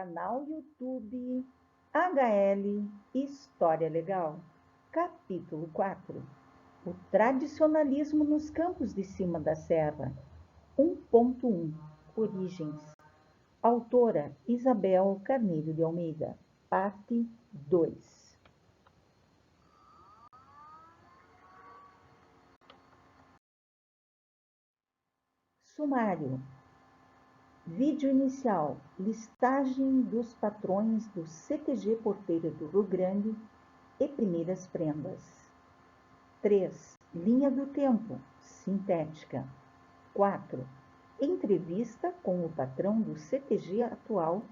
Canal YouTube HL História Legal, Capítulo 4: O tradicionalismo nos campos de cima da serra. 1.1 Origens. Autora Isabel Carneiro de Almeida. Parte 2. Sumário. Vídeo inicial: listagem dos patrões do CTG Porteira do Rio Grande e primeiras prendas. 3. Linha do tempo, sintética. 4. Entrevista com o patrão do CTG atual,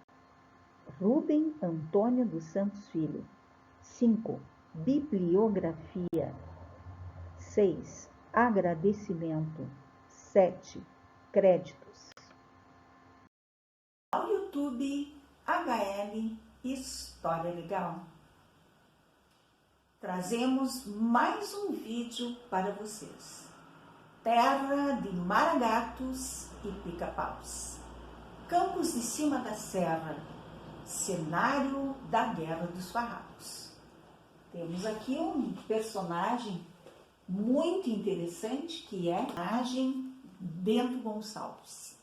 Rubem Antônio dos Santos Filho. 5. Bibliografia. 6. Agradecimento. 7. Créditos. YouTube HL História Legal. Trazemos mais um vídeo para vocês. Terra de maragatos e pica-paus. Campos de cima da serra. Cenário da Guerra dos Farrapos. Temos aqui um personagem muito interessante, que é o personagem Bento Gonçalves.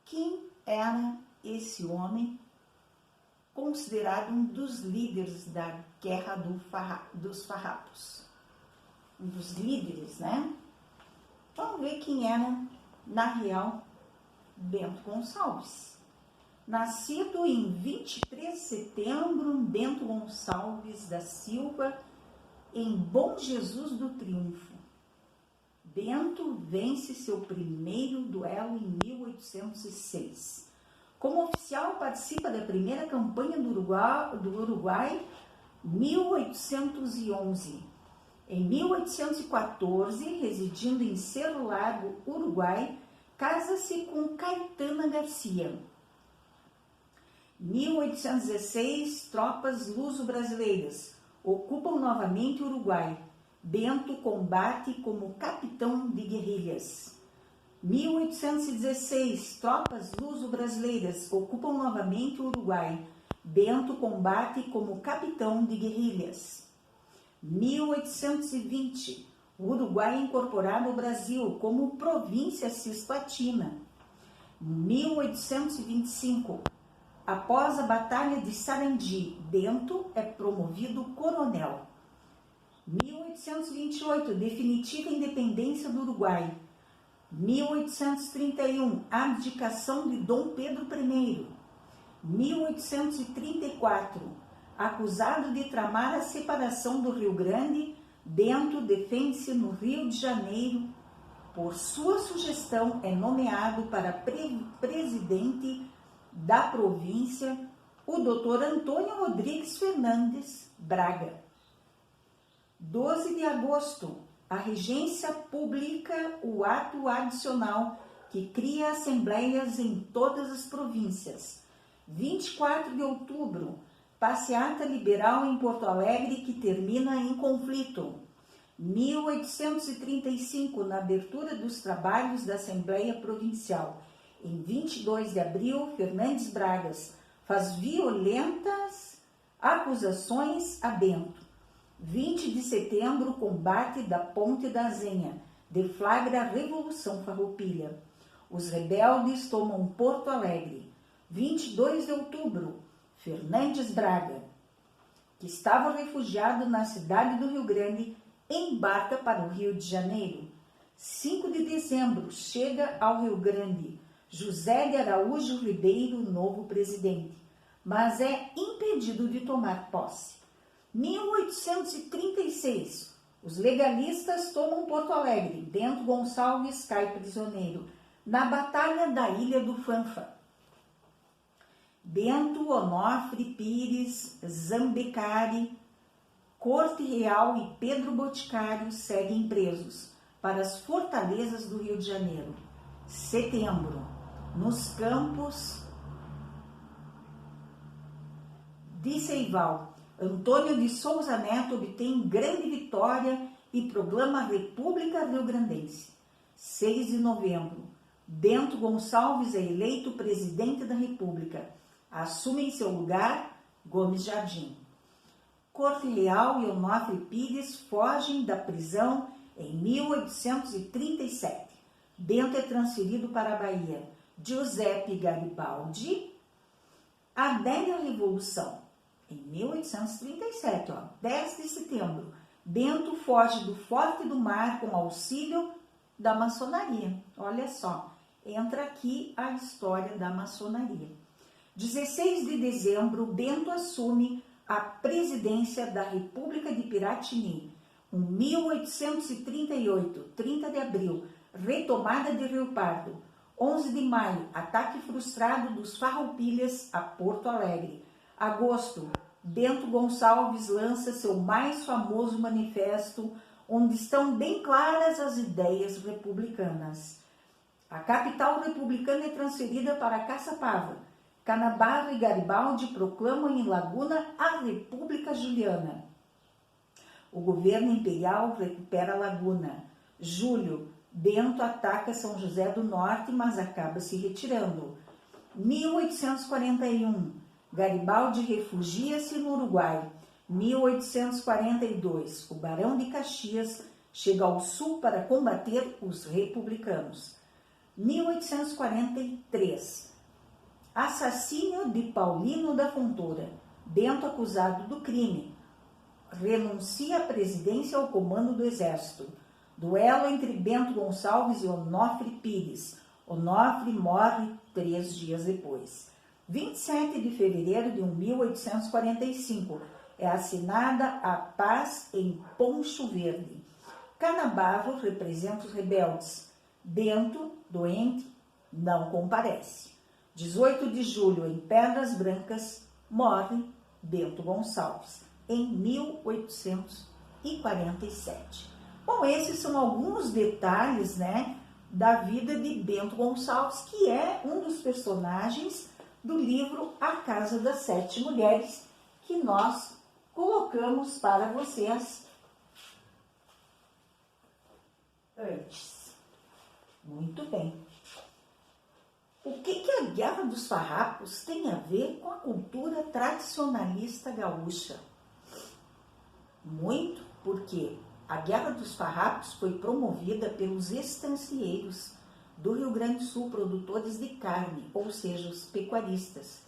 Quem era esse homem, considerado um dos líderes da Guerra dos Farrapos? Um dos líderes, né? Vamos ver quem era, na real, Bento Gonçalves. Nascido em 23 de setembro, Bento Gonçalves da Silva, em Bom Jesus do Triunfo. Bento vence seu primeiro duelo em 1806. Como oficial, participa da primeira campanha do Uruguai, 1811. Em 1814, residindo em Cerro Largo, Uruguai, casa-se com Caetana Garcia. 1816, tropas luso-brasileiras ocupam novamente o Uruguai. Bento combate como capitão de guerrilhas. 1816, tropas luso-brasileiras ocupam novamente o Uruguai. Bento combate como capitão de guerrilhas. 1820, o Uruguai é incorporado ao Brasil como província cisplatina. 1825, após a Batalha de Sarandi, Bento é promovido coronel. 1828, definitiva independência do Uruguai. 1831, abdicação de Dom Pedro I. 1834, acusado de tramar a separação do Rio Grande, Bento defende-se no Rio de Janeiro. Por sua sugestão, é nomeado para presidente da província o Dr. Antônio Rodrigues Fernandes Braga. 12 de agosto, a regência publica o ato adicional que cria assembleias em todas as províncias. 24 de outubro, passeata liberal em Porto Alegre que termina em conflito. 1835, na abertura dos trabalhos da Assembleia Provincial. Em 22 de abril, Fernandes Bragas faz violentas acusações a Bento. 20 de setembro, combate da Ponte da Zenha, deflagra a Revolução Farroupilha. Os rebeldes tomam Porto Alegre. 22 de outubro, Fernandes Braga, que estava refugiado na cidade do Rio Grande, embarca para o Rio de Janeiro. 5 de dezembro, chega ao Rio Grande José de Araújo Ribeiro, novo presidente, mas é impedido de tomar posse. 1836, os legalistas tomam Porto Alegre. Bento Gonçalves cai prisioneiro na Batalha da Ilha do Fanfa. Bento, Onofre, Pires, Zambecari, Corte Real e Pedro Boticário seguem presos para as fortalezas do Rio de Janeiro. Setembro, nos campos de Seival, Antônio de Souza Neto obtém grande vitória e proclama a República Rio-Grandense. 6 de novembro, Bento Gonçalves é eleito presidente da República. Assume em seu lugar Gomes Jardim. Corte Real e Onofre Pires fogem da prisão em 1837. Bento é transferido para a Bahia. Giuseppe Garibaldi adere à Revolução. Em 1837, 10 de setembro, Bento foge do Forte do Mar com auxílio da maçonaria. Olha só, entra aqui a história da maçonaria. 16 de dezembro, Bento assume a presidência da República de Piratini. 1838, 30 de abril, retomada de Rio Pardo. 11 de maio, ataque frustrado dos Farroupilhas a Porto Alegre. Agosto, Bento Gonçalves lança seu mais famoso manifesto, onde estão bem claras as ideias republicanas. A capital republicana é transferida para Caçapava. Canabarro e Garibaldi proclamam em Laguna a República Juliana. O governo imperial recupera Laguna. Julho, Bento ataca São José do Norte, mas acaba se retirando. 1841, Garibaldi refugia-se no Uruguai. 1842, o Barão de Caxias chega ao sul para combater os republicanos. 1843, assassínio de Paulino da Fontoura. Bento acusado do crime. Renuncia à presidência ao comando do exército. Duelo entre Bento Gonçalves e Onofre Pires. Onofre morre 3 dias depois. 27 de fevereiro de 1845. É assinada a paz em Poncho Verde. Canabarro representa os rebeldes. Bento, doente, não comparece. 18 de julho, em Pedras Brancas, morre Bento Gonçalves, em 1847. Bom, esses são alguns detalhes, né, da vida de Bento Gonçalves, que é um dos personagens do livro A Casa das Sete Mulheres, que nós colocamos para vocês antes. Muito bem. O que a Guerra dos Farrapos tem a ver com a cultura tradicionalista gaúcha? Muito, porque a Guerra dos Farrapos foi promovida pelos estancieiros do Rio Grande do Sul, produtores de carne, ou seja, os pecuaristas.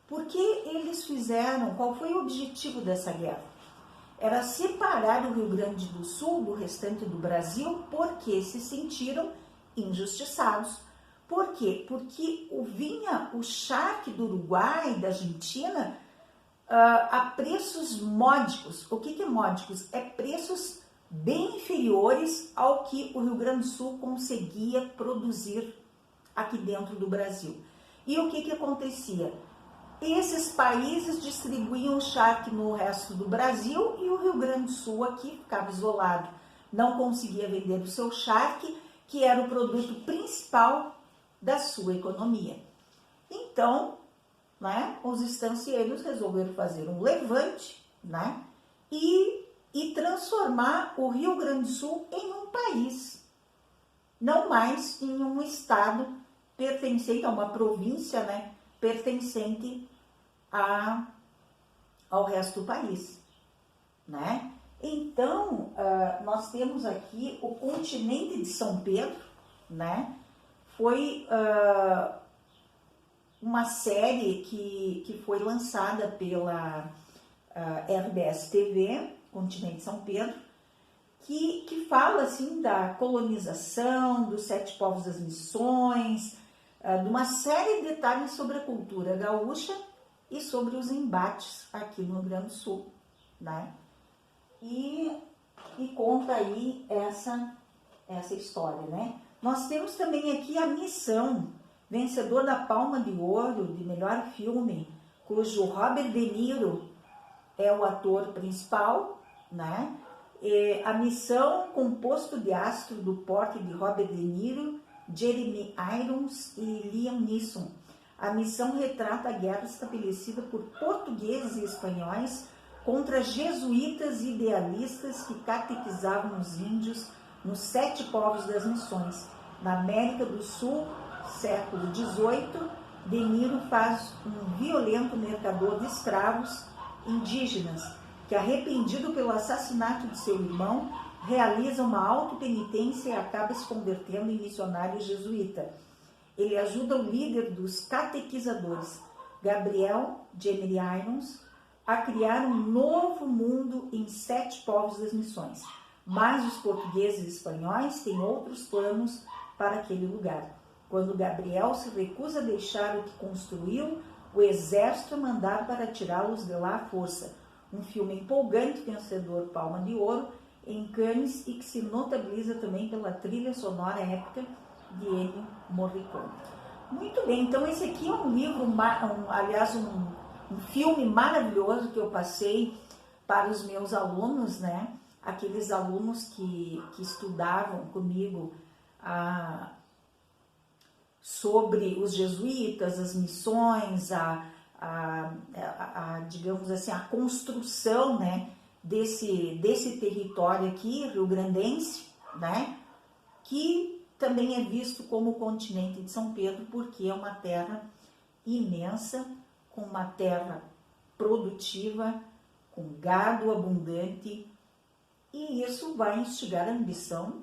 Por que eles fizeram? Qual foi o objetivo dessa guerra? Era separar o Rio Grande do Sul do restante do Brasil, porque se sentiram injustiçados. Por quê? Porque vinha o charque do Uruguai, da Argentina, a preços módicos. O que é módicos? É preços bem inferiores ao que o Rio Grande do Sul conseguia produzir aqui dentro do Brasil. E o que acontecia? Esses países distribuíam o charque no resto do Brasil e o Rio Grande do Sul aqui ficava isolado. Não conseguia vender o seu charque, que era o produto principal da sua economia. Então, né, os estancieiros resolveram fazer um levante, né, e transformar o Rio Grande do Sul em um país, não mais em um estado pertencente a uma província, né, pertencente ao resto do país, né? Então, nós temos aqui o continente de São Pedro, né? Foi uma série que foi lançada pela RBS TV, Continente de São Pedro, que fala assim da colonização, dos 7 povos das missões, de uma série de detalhes sobre a cultura gaúcha e sobre os embates aqui no Rio Grande do Sul, né? E conta aí essa história, né? Nós temos também aqui A Missão, vencedor da Palma de Ouro de melhor filme, cujo Robert De Niro é o ator principal, né? A Missão, composto de astros do porte de Robert De Niro, Jeremy Irons e Liam Neeson. A Missão retrata a guerra estabelecida por portugueses e espanhóis contra jesuítas idealistas que catequizavam os índios nos 7 povos das missões, na América do Sul, século XVIII, De Niro faz um violento mercador de escravos indígenas que, arrependido pelo assassinato de seu irmão, realiza uma autopenitência e acaba se convertendo em missionário jesuíta. Ele ajuda o líder dos catequizadores, Gabriel Emery Irons, a criar um novo mundo em 7 povos das missões. Mas os portugueses e espanhóis têm outros planos para aquele lugar. Quando Gabriel se recusa a deixar o que construiu, o exército é mandado para tirá-los de lá à força. Um filme empolgante, vencedor Palma de Ouro em Cannes e que se notabiliza também pela trilha sonora épica de Ennio Morricone. Muito bem, então esse aqui é um livro, um filme maravilhoso que eu passei para os meus alunos, né? Aqueles alunos que estudavam comigo sobre os jesuítas, as missões, digamos assim, a construção, né, desse território aqui, rio-grandense, né, que também é visto como o continente de São Pedro, porque é uma terra imensa, com uma terra produtiva, com gado abundante, e isso vai instigar a ambição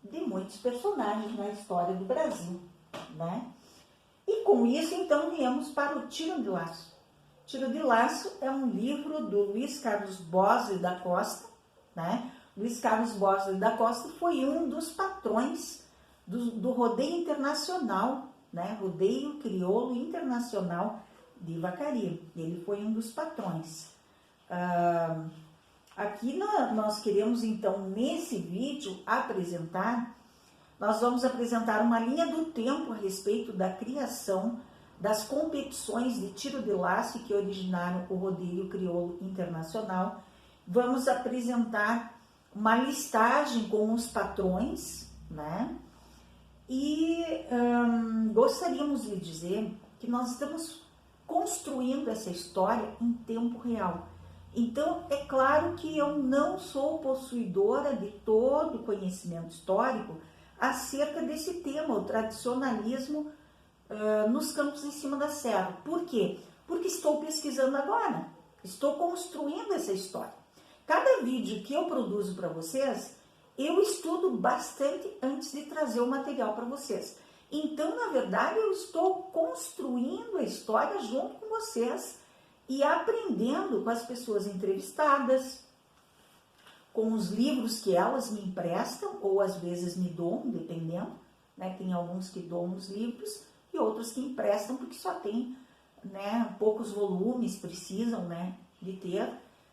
de muitos personagens na história do Brasil, né? E com isso, então, viemos para o Tiro de Laço. Tiro de Laço é um livro do Luiz Carlos Bosley da Costa, né? Luiz Carlos Bosley da Costa foi um dos patrões do rodeio internacional, né? Rodeio Crioulo Internacional de Vacaria. Ele foi um dos patrões. Aqui nós queremos, então, nesse vídeo, nós vamos apresentar uma linha do tempo a respeito da criação das competições de tiro de laço que originaram o Rodeio Crioulo Internacional. Vamos apresentar uma listagem com os patrões, né? E gostaríamos de dizer que nós estamos construindo essa história em tempo real. Então, é claro que eu não sou possuidora de todo o conhecimento histórico acerca desse tema, o tradicionalismo nos campos em cima da serra. Por quê? Porque estou pesquisando agora, estou construindo essa história. Cada vídeo que eu produzo para vocês, eu estudo bastante antes de trazer o material para vocês. Então, na verdade, eu estou construindo a história junto com vocês e aprendendo com as pessoas entrevistadas, com os livros que elas me emprestam, ou às vezes me doam, dependendo, né? Tem alguns que doam os livros e outros que emprestam porque só tem, né, poucos volumes, precisam, né, de ter,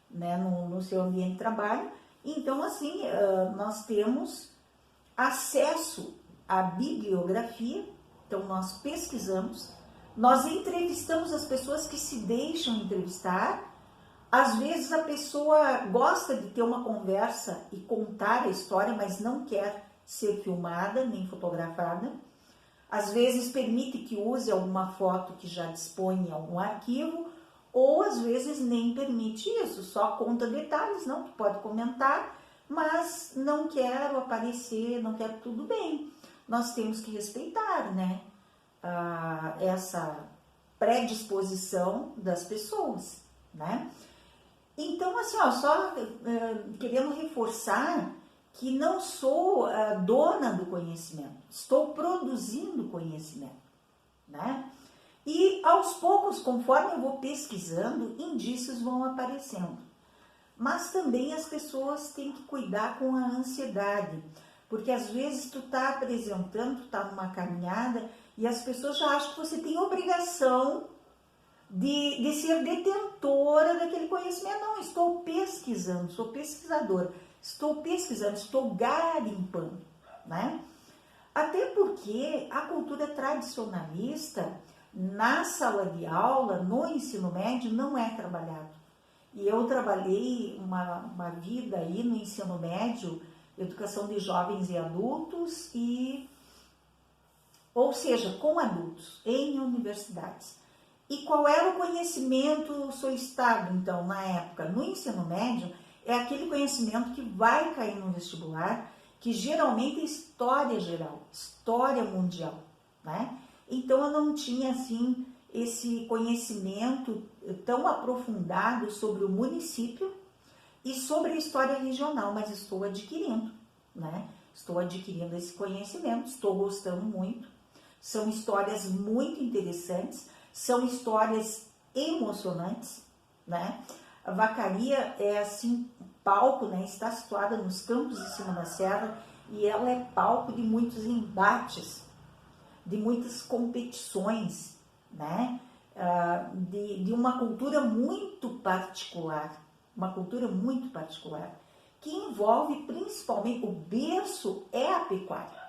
né, no seu ambiente de trabalho. Então, assim, nós temos acesso à bibliografia, então nós pesquisamos, nós entrevistamos as pessoas que se deixam entrevistar. Às vezes a pessoa gosta de ter uma conversa e contar a história, mas não quer ser filmada nem fotografada. Às vezes permite que use alguma foto que já dispõe em algum arquivo, ou às vezes nem permite isso, só conta detalhes, não, que pode comentar, mas não quero aparecer, não quero, tudo bem. Nós temos que respeitar, né, essa predisposição das pessoas, né? Então, assim, ó, só querendo reforçar que não sou dona do conhecimento, estou produzindo conhecimento, né? E aos poucos, conforme eu vou pesquisando, indícios vão aparecendo. Mas também as pessoas têm que cuidar com a ansiedade, porque às vezes tu tá apresentando, tu tá numa caminhada e as pessoas já acham que você tem obrigação de ser detentora daquele conhecimento. Não, estou pesquisando, sou pesquisadora, estou pesquisando, estou garimpando, né? Até porque a cultura tradicionalista na sala de aula, no ensino médio, não é trabalhado. E eu trabalhei uma vida aí no ensino médio, educação de jovens e adultos, ou seja, com adultos, em universidades. E qual era o conhecimento solicitado, então, na época? No ensino médio, é aquele conhecimento que vai cair no vestibular, que geralmente é história geral, história mundial, né? então eu não tinha assim esse conhecimento tão aprofundado sobre o município e sobre a história regional, mas estou adquirindo, né? Estou adquirindo esse conhecimento, estou gostando muito. São histórias muito interessantes, são histórias emocionantes, né? A Vacaria é assim, palco, né? Está situada nos campos de cima da serra e ela é palco de muitos embates, de muitas competições, né? De uma cultura muito particular, que envolve principalmente, o berço é a pecuária.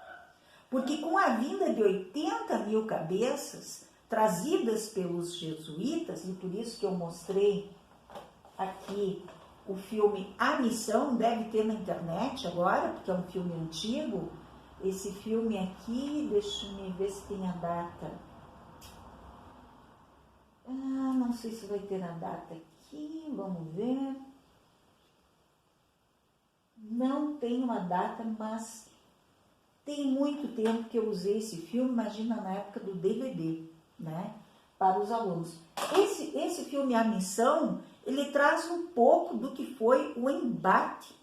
Porque com a vinda de 80 mil cabeças trazidas pelos jesuítas, e por isso que eu mostrei aqui o filme A Missão, deve ter na internet agora, porque é um filme antigo. Esse filme aqui, deixa eu ver se tem a data. Não sei se vai ter a data aqui, vamos ver. Não tem uma data, mas tem muito tempo que eu usei esse filme, imagina na época do DVD, né, para os alunos. Esse filme A Missão, ele traz um pouco do que foi o embate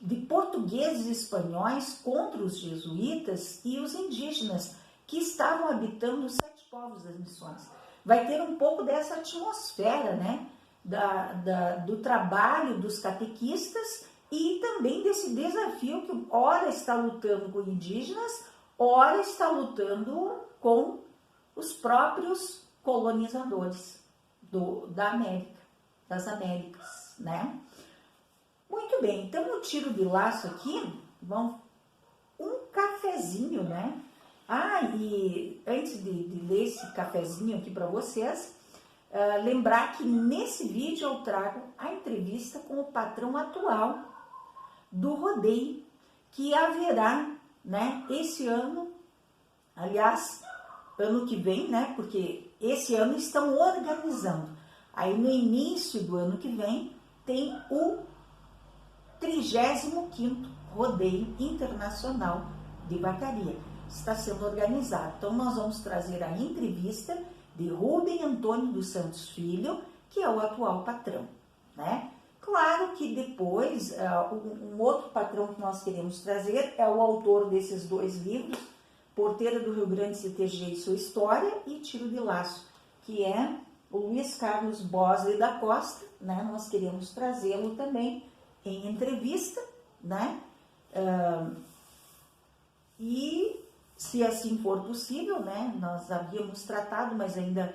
de portugueses e espanhóis contra os jesuítas e os indígenas que estavam habitando os 7 povos das missões. Vai ter um pouco dessa atmosfera, né, do trabalho dos catequistas e também desse desafio que ora está lutando com indígenas, ora está lutando com os próprios colonizadores das Américas, né? Muito bem, então no tiro de laço aqui, um cafezinho, né? E antes de ler esse cafezinho aqui para vocês, lembrar que nesse vídeo eu trago a entrevista com o patrão atual do rodeio, que haverá, né, esse ano, aliás, ano que vem, né, porque esse ano estão organizando. Aí no início do ano que vem tem o 35º Rodeio Internacional de Vacaria. Está sendo organizado. Então nós vamos trazer a entrevista de Rubem Antônio dos Santos Filho, que é o atual patrão, né? Claro que depois, um outro patrão que nós queremos trazer é o autor desses 2 livros, Porteira do Rio Grande, CTG e Sua História, e Tiro de Laço, que é o Luiz Carlos Bosley da Costa, né? Nós queremos trazê-lo também em entrevista, né? E se assim for possível, né? Nós havíamos tratado, mas ainda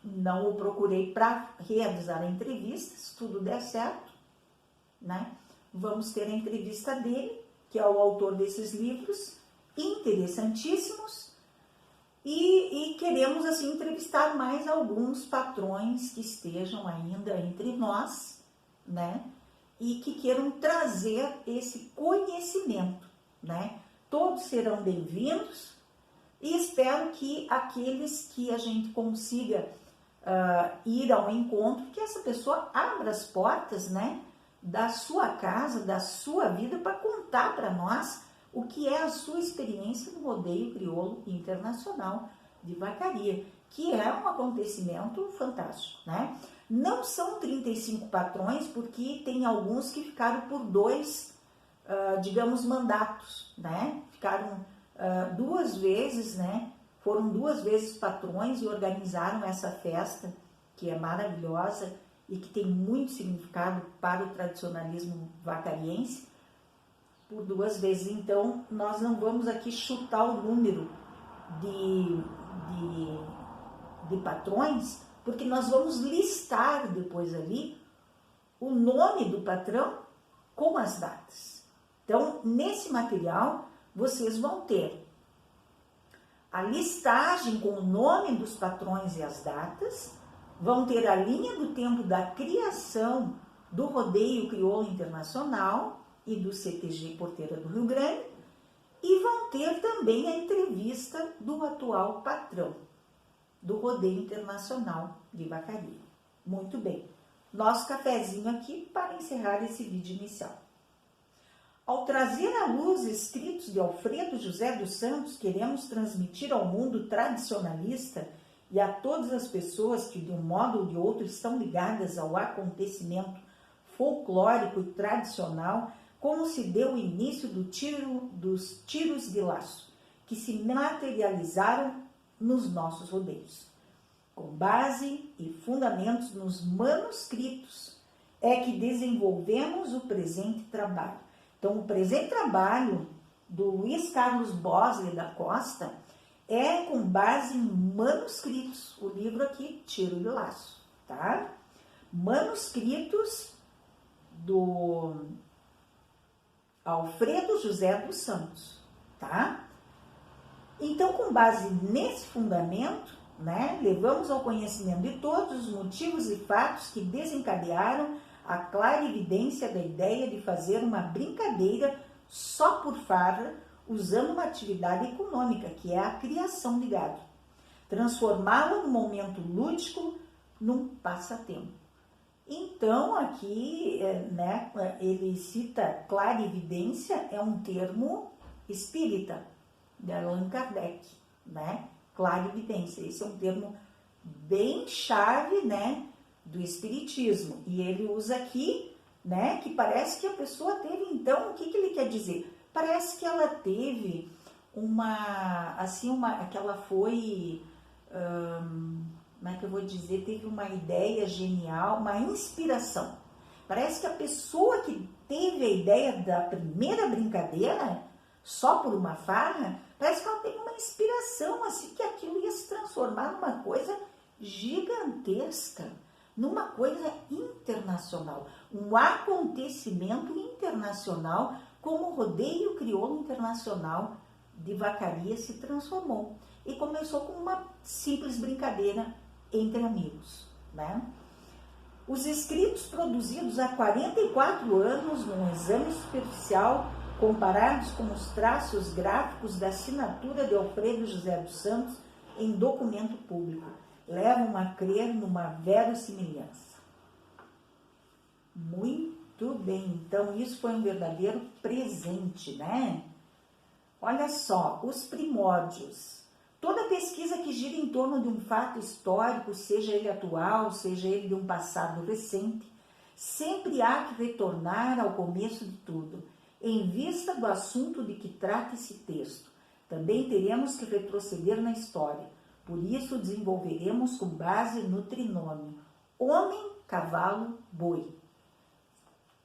não o procurei para realizar a entrevista, se tudo der certo, né? Vamos ter a entrevista dele, que é o autor desses livros interessantíssimos, e queremos assim entrevistar mais alguns patrões que estejam ainda entre nós, né? E que queiram trazer esse conhecimento, né? Todos serão bem-vindos e espero que aqueles que a gente consiga ir ao encontro, que essa pessoa abra as portas, né, da sua casa, da sua vida, para contar para nós o que é a sua experiência no rodeio crioulo internacional de Vacaria, que é um acontecimento fantástico, né? Não são 35 patrões, porque tem alguns que ficaram por 2, digamos, mandatos, né? Ficaram 2 vezes, né? Foram 2 vezes patrões e organizaram essa festa, que é maravilhosa e que tem muito significado para o tradicionalismo vacariense, por 2 vezes. Então, nós não vamos aqui chutar o número de patrões, porque nós vamos listar depois ali o nome do patrão com as datas. Então, nesse material, vocês vão ter a listagem com o nome dos patrões e as datas, vão ter a linha do tempo da criação do Rodeio Crioulo Internacional e do CTG Porteira do Rio Grande, e vão ter também a entrevista do atual patrão do Rodeio Internacional de Vacaria. Muito bem, nosso cafezinho aqui para encerrar esse vídeo inicial. Ao trazer à luz escritos de Alfredo José dos Santos, queremos transmitir ao mundo tradicionalista e a todas as pessoas que de um modo ou de outro estão ligadas ao acontecimento folclórico e tradicional, como se deu o início dos tiros de laço, que se materializaram nos nossos rodeios. Com base e fundamentos nos manuscritos, é que desenvolvemos o presente trabalho. Então, o presente trabalho do Luiz Carlos Bosley da Costa é com base em manuscritos. O livro aqui, Tiro de Laço, tá? Manuscritos do Alfredo José dos Santos, tá? Então, com base nesse fundamento, né, levamos ao conhecimento de todos os motivos e fatos que desencadearam a clarividência da ideia de fazer uma brincadeira só por farra, usando uma atividade econômica, que é a criação de gado. Transformá-la num momento lúdico, num passatempo. Então, aqui, né, ele cita clarividência, é um termo espírita, de Allan Kardec, né? Clarividência, esse é um termo bem chave, né, do espiritismo. E ele usa aqui, né, que parece que a pessoa teve, então, o que ele quer dizer? Parece que ela teve que ela foi, como é que eu vou dizer, teve uma ideia genial, uma inspiração. Parece que a pessoa que teve a ideia da primeira brincadeira, só por uma farra, parece que ela teve uma inspiração, assim, que aquilo ia se transformar numa coisa gigantesca, numa coisa internacional, um acontecimento internacional, como o rodeio crioulo internacional de vacaria se transformou. E começou com uma simples brincadeira entre amigos, né? Os escritos produzidos há 44 anos num exame superficial, comparados com os traços gráficos da assinatura de Alfredo José dos Santos em documento público, levam a crer numa verossimilhança. Muito bem, então isso foi um verdadeiro presente, né? Olha só, os primórdios. Toda pesquisa que gira em torno de um fato histórico, seja ele atual, seja ele de um passado recente, sempre há que retornar ao começo de tudo, em vista do assunto de que trata esse texto. Também teremos que retroceder na história. Por isso, desenvolveremos com base no trinômio homem, cavalo, boi.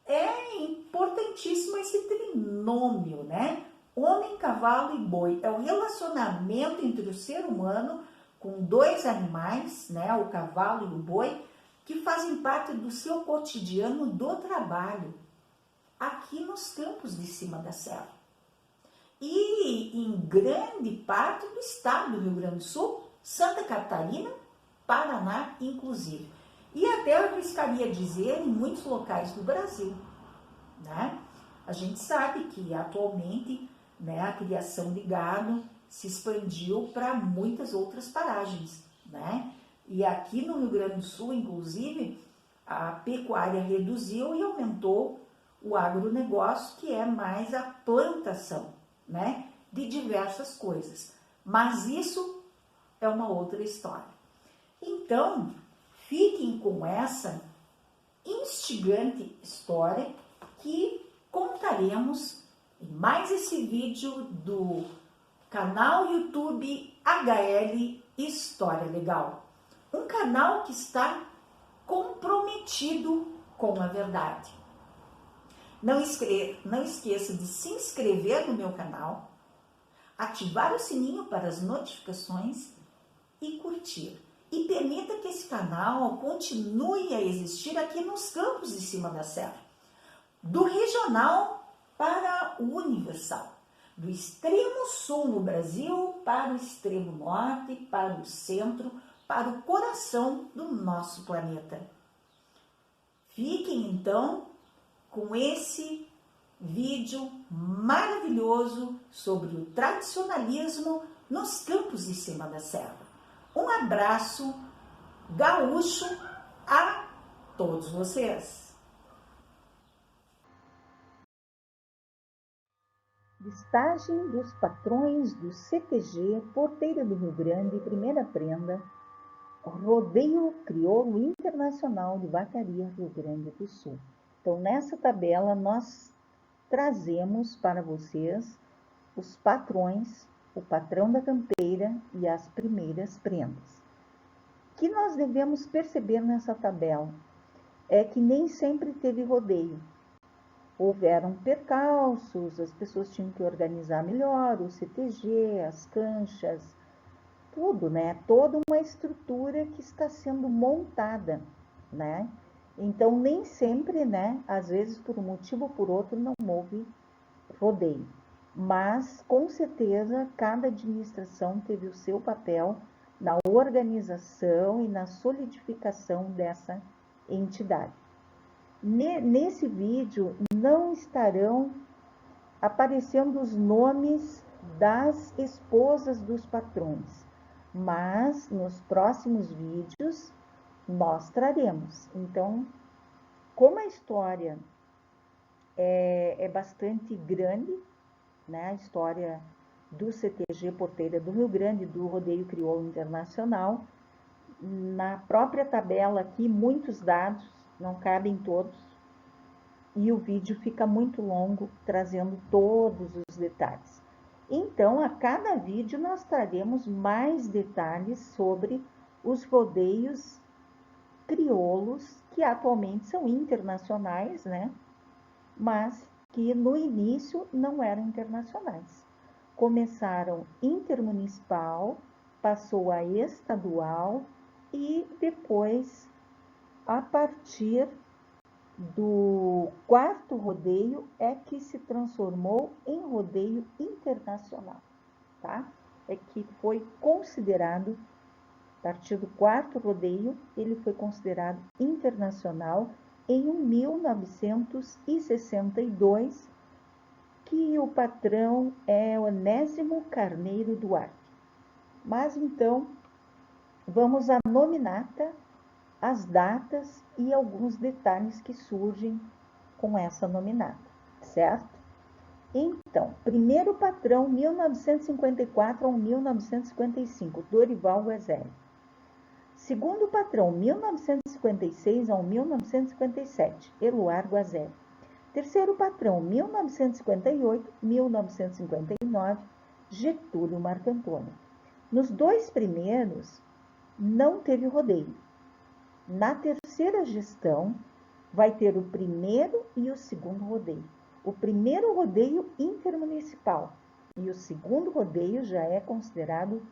É importantíssimo esse trinômio, né? Homem, cavalo e boi. É o relacionamento entre o ser humano com dois animais, né? O cavalo e o boi, que fazem parte do seu cotidiano do trabalho, aqui nos campos de cima da serra. E em grande parte do estado do Rio Grande do Sul, Santa Catarina, Paraná, inclusive. E até eu arriscaria dizer em muitos locais do Brasil, né? A gente sabe que atualmente, né, a criação de gado se expandiu para muitas outras paragens, né? E aqui no Rio Grande do Sul, inclusive, a pecuária reduziu e aumentou o agronegócio, que é mais a plantação, né, de diversas coisas. Mas isso é uma outra história. Então, fiquem com essa instigante história que contaremos em mais esse vídeo do canal YouTube HL História Legal. Um canal que está comprometido com a verdade. Não esqueça de se inscrever no meu canal, ativar o sininho para as notificações e curtir. E permita que esse canal continue a existir aqui nos campos de cima da serra. Do regional para o universal. Do extremo sul no Brasil para o extremo norte, para o centro, para o coração do nosso planeta. Fiquem então com esse vídeo maravilhoso sobre o tradicionalismo nos campos de cima da serra. Um abraço gaúcho a todos vocês! Listagem dos patrões do CTG Porteira do Rio Grande, primeira prenda, Rodeio Crioulo Internacional de Vacaria, Rio Grande do Sul. Então, nessa tabela, nós trazemos para vocês os patrões, o patrão da campeira e as primeiras prendas. O que nós devemos perceber nessa tabela é que nem sempre teve rodeio. Houveram percalços, as pessoas tinham que organizar melhor o CTG, as canchas, tudo, né? Toda uma estrutura que está sendo montada, né? Então, nem sempre, né? Às vezes, por um motivo ou por outro, não houve rodeio. Mas, com certeza, cada administração teve o seu papel na organização e na solidificação dessa entidade. Nesse vídeo não estarão aparecendo os nomes das esposas dos patrões, mas nos próximos vídeos mostraremos. Então, como a história é bastante grande, né? A história do CTG Porteira do Rio Grande, do Rodeio Crioulo Internacional, na própria tabela aqui, muitos dados, não cabem todos, e o vídeo fica muito longo, trazendo todos os detalhes. Então, a cada vídeo nós traremos mais detalhes sobre os rodeios crioulos, que atualmente são internacionais, né? Mas que no início não eram internacionais. Começaram intermunicipal, passou a estadual e depois, a partir do quarto rodeio, é que se transformou em rodeio internacional, tá? É que foi considerado, a partir do quarto rodeio, ele foi considerado internacional em 1962, que o patrão é Onésimo Carneiro Duarte. Mas então, vamos à nominata, as datas e alguns detalhes que surgem com essa nominata, certo? Então, primeiro patrão, 1954 a 1955, Dorival Guazelli. Segundo patrão, 1956 a 1957, Eluar Guazelli. Terceiro patrão, 1958 a 1959, Getúlio Marcantoni. Nos dois primeiros, não teve rodeio. Na terceira gestão, vai ter o primeiro e o segundo rodeio. O primeiro rodeio intermunicipal e o segundo rodeio já é considerado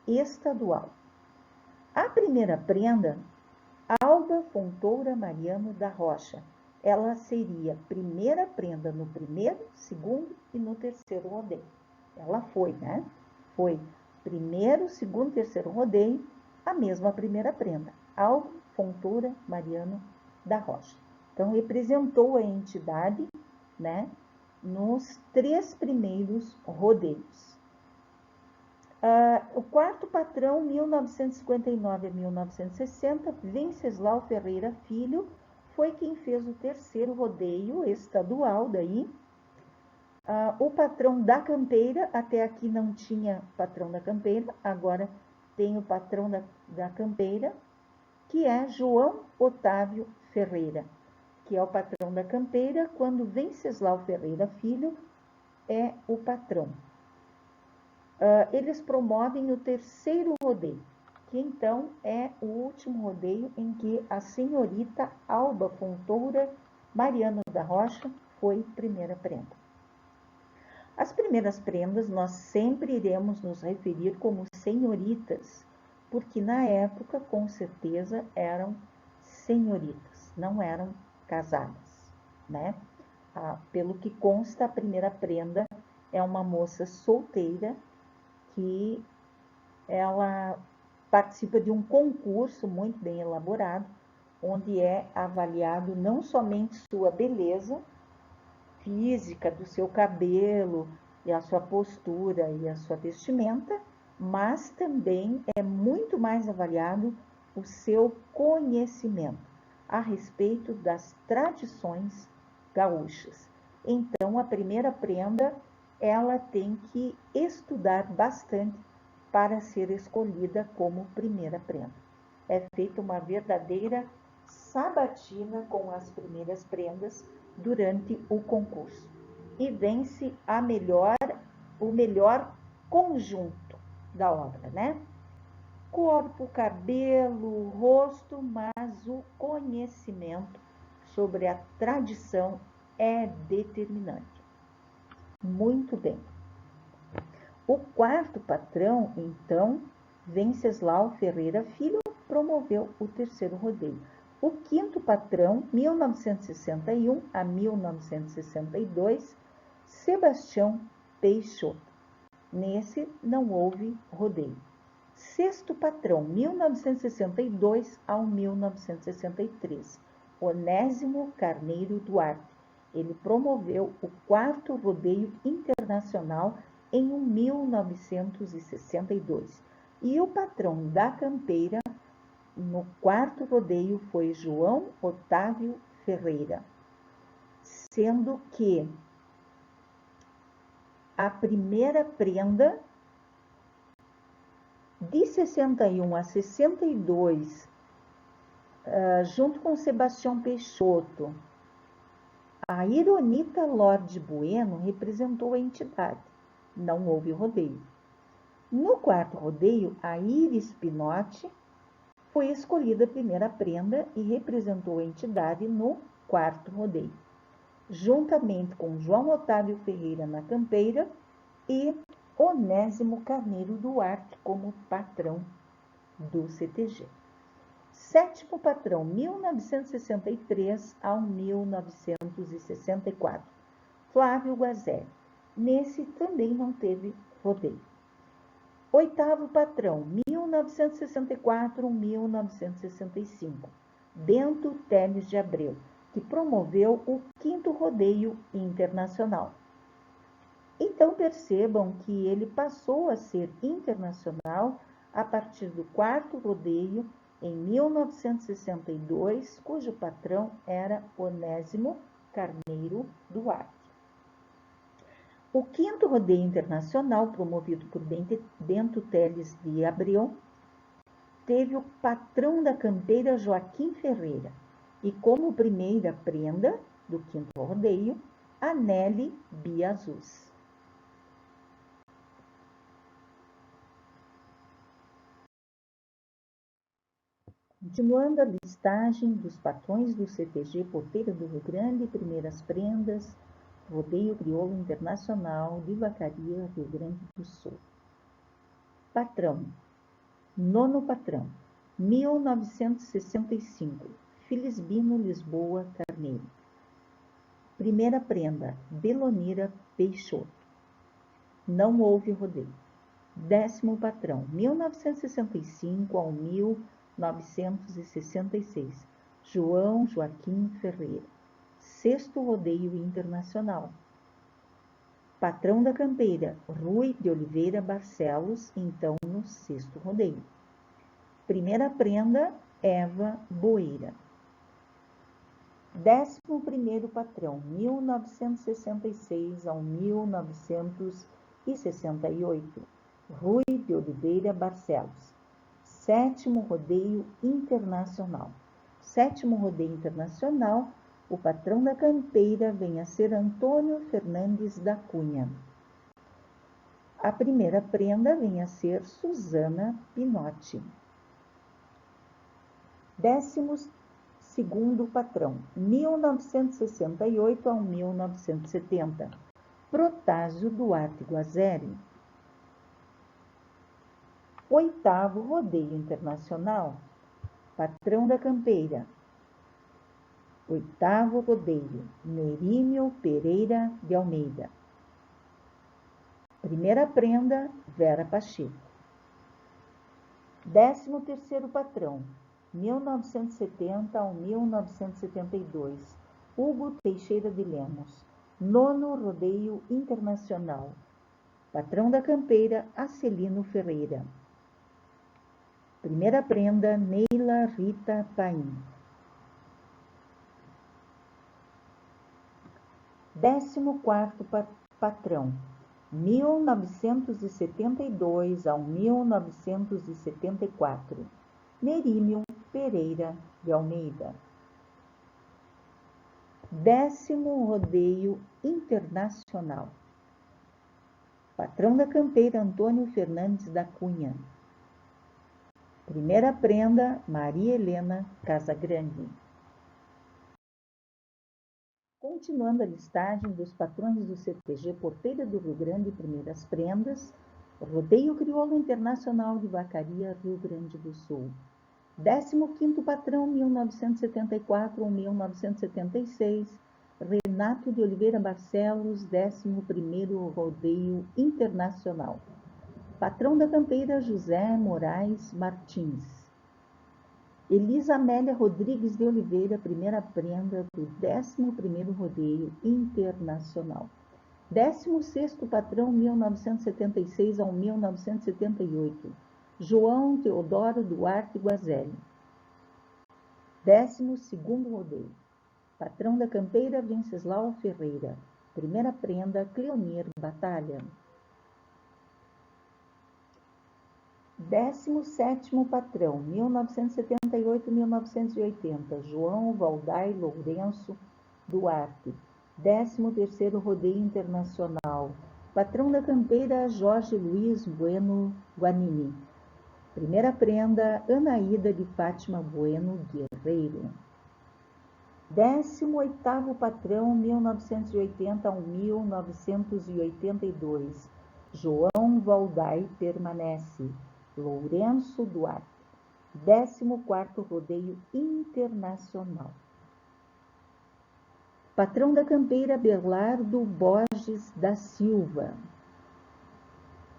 estadual. A primeira prenda, Alba Fontoura Mariano da Rocha, ela seria primeira prenda no primeiro, segundo e no terceiro rodeio. Ela foi, né? Foi primeiro, segundo, terceiro rodeio, a mesma primeira prenda, Alba Fontoura Mariano da Rocha. Então, representou a entidade, né, nos três primeiros rodeios. O quarto patrão, 1959 a 1960, Venceslau Ferreira Filho, foi quem fez o terceiro rodeio estadual daí. O patrão da campeira, até aqui não tinha patrão da campeira, agora tem o patrão da campeira, que é João Otávio Ferreira, que é o patrão da campeira, quando Venceslau Ferreira Filho é o patrão. Eles promovem o terceiro rodeio, que então é o último rodeio em que a senhorita Alba Fontoura Mariano da Rocha foi primeira prenda. As primeiras prendas nós sempre iremos nos referir como senhoritas, porque na época, com certeza, eram senhoritas, não eram casadas, né? Pelo que consta, a primeira prenda é uma moça solteira que ela participa de um concurso muito bem elaborado, onde é avaliado não somente sua beleza física, do seu cabelo, e a sua postura e a sua vestimenta, mas também é muito mais avaliado o seu conhecimento a respeito das tradições gaúchas. Então, a primeira prenda ela tem que estudar bastante para ser escolhida como primeira prenda. É feita uma verdadeira sabatina com as primeiras prendas durante o concurso e vence o melhor conjunto da obra, né? Corpo, cabelo, rosto, mas o conhecimento sobre a tradição é determinante. Muito bem. O quarto patrão, então, Venceslau Ferreira Filho, promoveu o terceiro rodeio. O quinto patrão, 1961 a 1962, Sebastião Peixoto. Nesse não houve rodeio. Sexto patrão, 1962 ao 1963, Onésimo Carneiro Duarte. Ele promoveu o quarto rodeio internacional em 1962. E o patrão da campeira no quarto rodeio foi João Otávio Ferreira, sendo que a primeira prenda de 61 a 62, junto com Sebastião Peixoto, a Ironita Lorde Bueno representou a entidade. Não houve rodeio. No quarto rodeio, a Iris Pinotti foi escolhida a primeira prenda e representou a entidade no quarto rodeio, juntamente com João Otávio Ferreira na campeira e Onésimo Carneiro Duarte como patrão do CTG. Sétimo patrão, 1963 ao 1964, Flávio Guazelli. Nesse também não teve rodeio. Oitavo patrão, 1964 a 1965, Bento Teles de Abreu, que promoveu o quinto rodeio internacional. Então percebam que ele passou a ser internacional a partir do quarto rodeio em 1962, cujo patrão era Onésimo Carneiro Duarte. O quinto rodeio internacional, promovido por Bento Teles de Abreu, teve o patrão da campeira Joaquim Ferreira e como primeira prenda do quinto rodeio, Aneli Biazus. Continuando a listagem dos patrões do CTG Porteira do Rio Grande, primeiras prendas, Rodeio Crioulo Internacional de Vacaria, Rio Grande do Sul. Patrão. Nono patrão. 1965. Filisbino Lisboa Carneiro. Primeira prenda. Belonira Peixoto. Não houve rodeio. Décimo patrão. 1965 ao 1966. João Joaquim Ferreira. Sexto rodeio internacional. Patrão da campeira, Rui de Oliveira Barcelos, então no sexto rodeio. Primeira prenda, Eva Boeira. 11º patrão, 1966 ao 1968, Rui de Oliveira Barcelos. Sétimo rodeio internacional. Sétimo rodeio internacional, o patrão da campeira vem a ser Antônio Fernandes da Cunha. A primeira prenda vem a ser Susana Pinotti. 12º patrão, 1968 ao 1970, Protásio Duarte Guazelli. 8º rodeio internacional, patrão da campeira. 8º rodeio, Nerímio Pereira de Almeida. Primeira prenda, Vera Pacheco. 13º patrão, 1970 ao 1972, Hugo Teixeira de Lemos. Nono rodeio internacional, patrão da campeira, Acelino Ferreira. Primeira prenda, Neila Rita Paim. 14º patrão, 1972 ao 1974, Nerímio Pereira de Almeida. 10º Rodeio Internacional. Patrão da campeira, Antônio Fernandes da Cunha. Primeira prenda, Maria Helena Casagrande. Continuando a listagem dos patrões do CTG Porteira do Rio Grande, primeiras prendas, Rodeio Crioulo Internacional de Vacaria, Rio Grande do Sul. 15º patrão, 1974 ou 1976, Renato de Oliveira Barcelos, 11º Rodeio Internacional. Patrão da campeira, José Moraes Martins. Elisa Amélia Rodrigues de Oliveira, primeira prenda do 11º Rodeio Internacional. 16º patrão, 1976 ao 1978, João Teodoro Duarte Guazelli. 12º Rodeio. Patrão da campeira, Venceslau Ferreira. Primeira prenda, Cleonir Batalha. 17º patrão, 1978-1980, João Valdai Lourenço Duarte. 13º Rodeio Internacional. Patrão da campeira, Jorge Luiz Bueno Guanini. Primeira prenda, Anaída de Fátima Bueno Guerreiro. 18º patrão, 1980 ao 1982, João Valdai Permanece. Lourenço Duarte. 14º Rodeio Internacional. Patrão da campeira, Belardo Borges da Silva.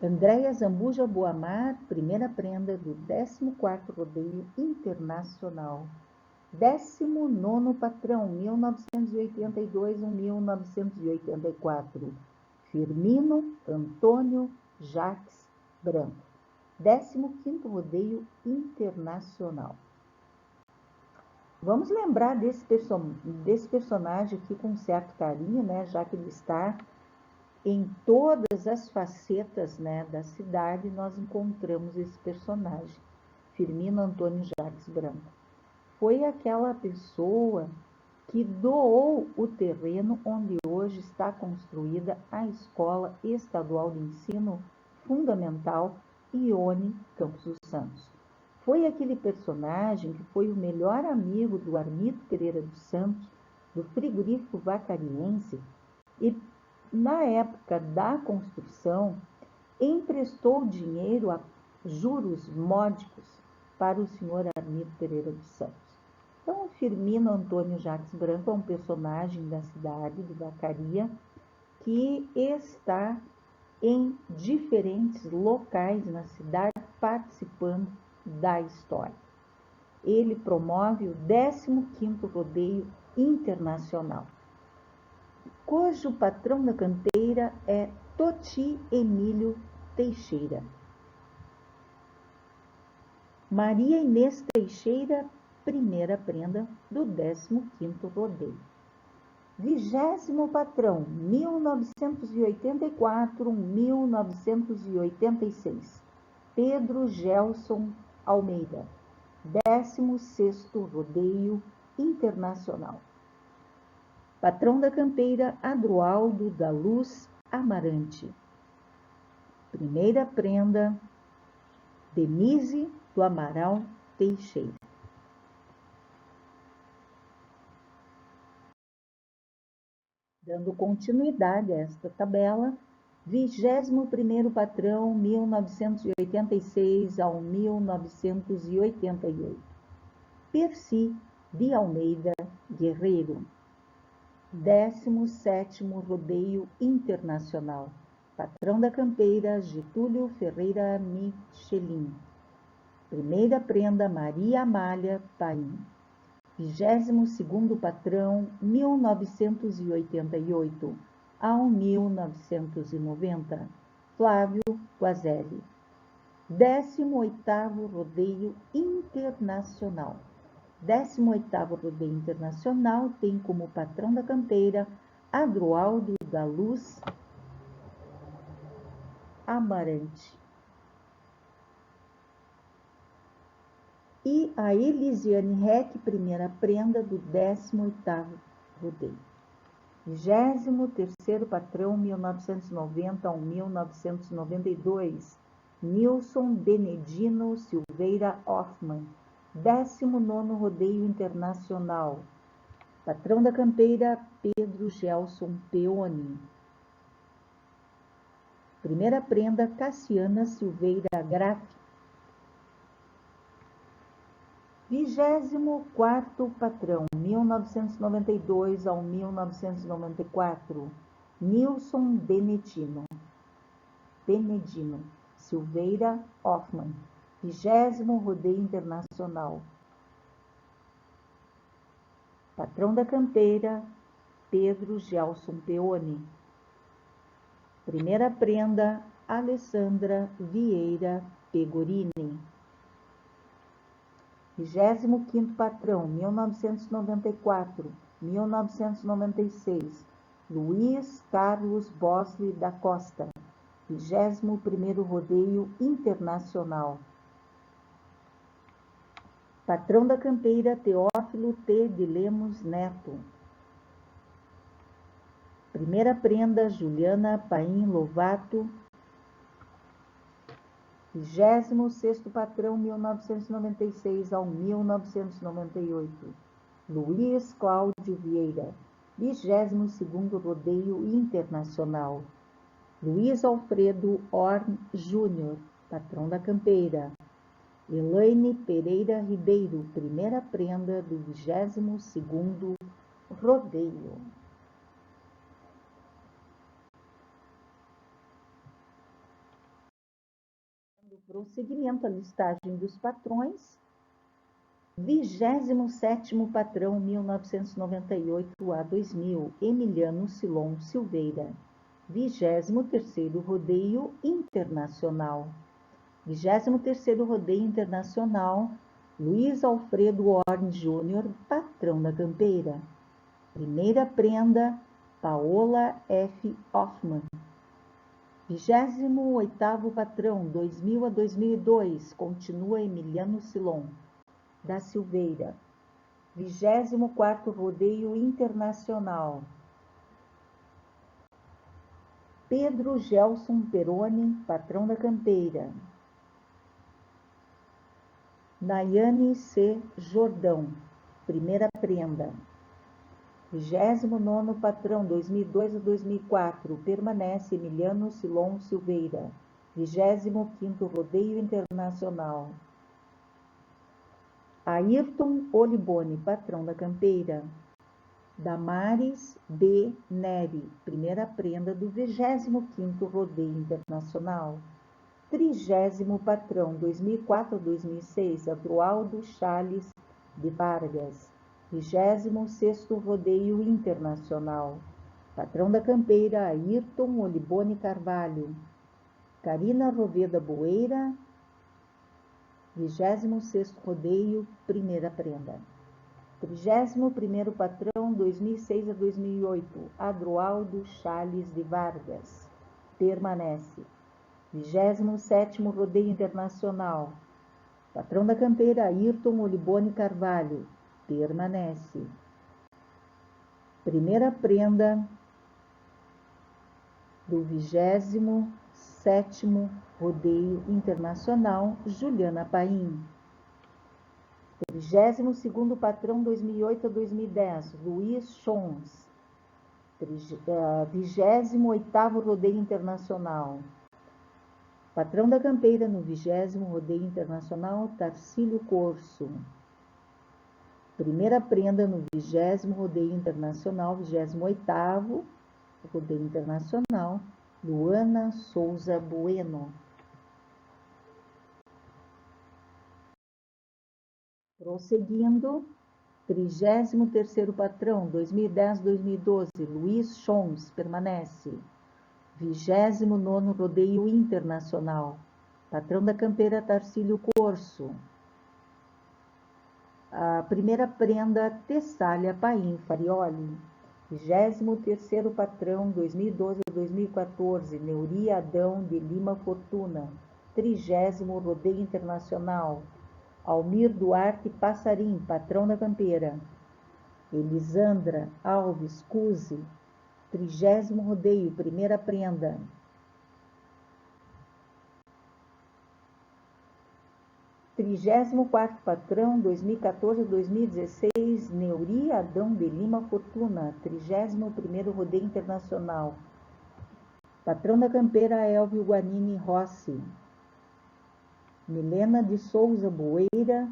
Andréia Zambuja Boamar, primeira prenda do 14º Rodeio Internacional. 19º patrão, 1982 a 1984, Firmino Antônio Jacques Branco. 15º Rodeio Internacional. Vamos lembrar desse personagem aqui com um certo carinho, né, já que ele está em todas as facetas, né, da cidade, nós encontramos esse personagem, Firmino Antônio Jacques Branco. Foi aquela pessoa que doou o terreno onde hoje está construída a Escola Estadual de Ensino Fundamental Ione Campos dos Santos. Foi aquele personagem que foi o melhor amigo do Armito Pereira dos Santos, do frigorífico vacariense, e na época da construção emprestou dinheiro a juros módicos para o senhor Armito Pereira dos Santos. Então, o Firmino Antônio Jacques Branco é um personagem da cidade de Vacaria que está em diferentes locais na cidade participando da história. Ele promove o 15º Rodeio Internacional, cujo patrão da canteira é Toti Emílio Teixeira. Maria Inês Teixeira, primeira prenda do 15º Rodeio. 20º patrão, 1984-1986, Pedro Gelson Almeida. 16º Rodeio Internacional. Patrão da campeira, Adroaldo da Luz Amarante. Primeira prenda, Denise do Amaral Teixeira. Dando continuidade a esta tabela, 21º patrão, 1986 ao 1988, Percy de Almeida Guerreiro. 17º Rodeio Internacional. Patrão da campeira, Getúlio Ferreira Michelin. Primeira prenda, Maria Amália Paim. 22º patrão, 1988 ao 1990, Flávio Guazelli. 18º Rodeio Internacional. 18º Rodeio Internacional tem como patrão da campeira Adroaldo da Luz Amarante. E a Elisiane Reck, primeira prenda do 18º rodeio. 23º patrão, 1990 a 1992, Nilson Benedino Silveira Hoffmann. 19º rodeio internacional. Patrão da campeira, Pedro Gelson Peone. Primeira prenda, Cassiana Silveira Graff. 24º patrão, 1992 ao 1994, Nilson Benedino Silveira Hoffmann. 20º rodeio internacional. Patrão da campeira, Pedro Gelson Peone. Primeira prenda, Alessandra Vieira Pegorini. 25º patrão, 1994-1996, Luiz Carlos Bosley da Costa. 21º rodeio internacional. Patrão da campeira, Teófilo T. de Lemos Neto. Primeira prenda, Juliana Paim Lovato. 26º patrão, 1996 ao 1998, Luiz Cláudio Vieira. 22º rodeio internacional. Luiz Alfredo Horn Júnior, patrão da campeira. Elaine Pereira Ribeiro, primeira prenda do 22º rodeio. Prosseguimento, a listagem dos patrões. 27º patrão, 1998 a 2000, Emiliano Silon Silveira. 23º rodeio internacional. 23º rodeio internacional, Luiz Alfredo Horn Júnior, patrão da campeira. Primeira prenda, Paola F. Hoffmann. 28º patrão, 2000 a 2002, continua Emiliano Silon da Silveira. 24º rodeio internacional, Pedro Gelson Peroni, patrão da campeira. Nayane C. Jordão, primeira prenda. 29º patrão, 2002 a 2004, permanece Emiliano Silon Silveira. 25º rodeio internacional. Ayrton Olibone, patrão da campeira. Damares B. Neri, primeira prenda do 25º rodeio internacional. 30º patrão, 2004 a 2006, Adroaldo Chales de Vargas. 26º rodeio internacional. Patrão da campeira, Ayrton Olibone Carvalho. Carina Roveda Boeira. 26º rodeio, primeira prenda. 31º patrão, 2006 a 2008, Adroaldo Chales de Vargas. Permanece. 27º rodeio internacional. Patrão da campeira, Ayrton Olibone Carvalho. Permanece. Primeira prenda do 27º rodeio internacional, Juliana Paim. 32º patrão, 2008 a 2010, Luiz Chons. 28º rodeio internacional. Patrão da campeira no 20º rodeio internacional, Tarcílio Corso. Primeira prenda no 20º rodeio internacional, 28º rodeio internacional, Luana Souza Bueno. Prosseguindo, 33º patrão, 2010-2012, Luiz Chons, permanece. 29º rodeio internacional, patrão da campeira, Tarcílio Corso. A primeira prenda, Tessália Paim Farioli. 33º patrão 2012 a 2014, Neuri Adão de Lima Fortuna. 30º Rodeio Internacional, Almir Duarte Passarim, patrão da campeira. Elisandra Alves Cusi, 30º Rodeio, primeira prenda. 34º patrão 2014 a 2016, Neuri Adão de Lima Fortuna. 31º Rodeio Internacional, patrão da campeira Elvio Guanini Rossi. Milena de Souza Boeira,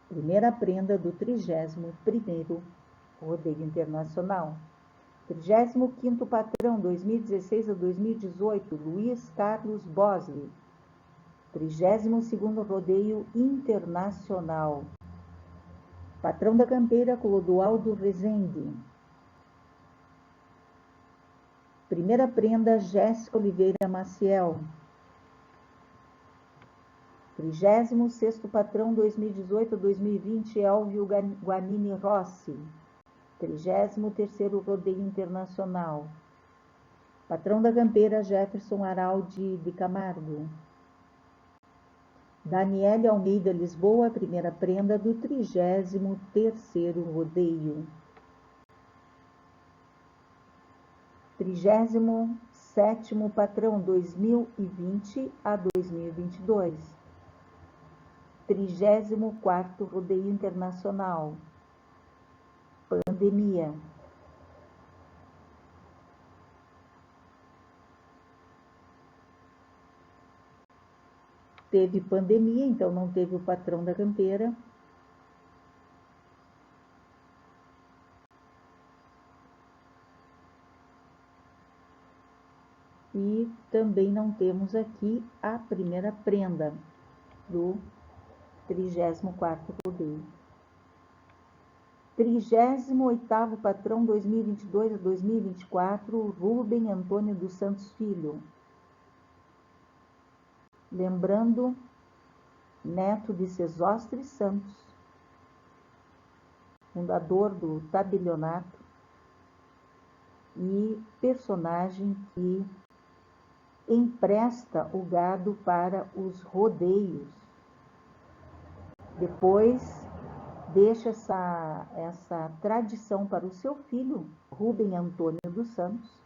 primeira prenda do 31º Rodeio Internacional. 35º patrão 2016 a 2018, Luiz Carlos Bosley. 32º Rodeio Internacional, patrão da campeira Clodoaldo Rezende. Primeira prenda Jéssica Oliveira Maciel. 36º patrão 2018 a 2020, Elvio Guanini Rossi. 33º Rodeio Internacional, patrão da campeira Jefferson Araldi de Camargo. Daniele Almeida Lisboa, primeira prenda do 33º Rodeio. 37º patrão 2020 a 2022. 34º Rodeio Internacional. Pandemia. Teve pandemia, então não teve o patrão da campeira. E também não temos aqui a primeira prenda do 34º rodeio. 38º patrão 2022 a 2024, Rubem Antônio dos Santos Filho. Lembrando, neto de Sesostre Santos, fundador do tabelionato e personagem que empresta o gado para os rodeios. Depois deixa essa tradição para o seu filho, Rubem Antônio dos Santos,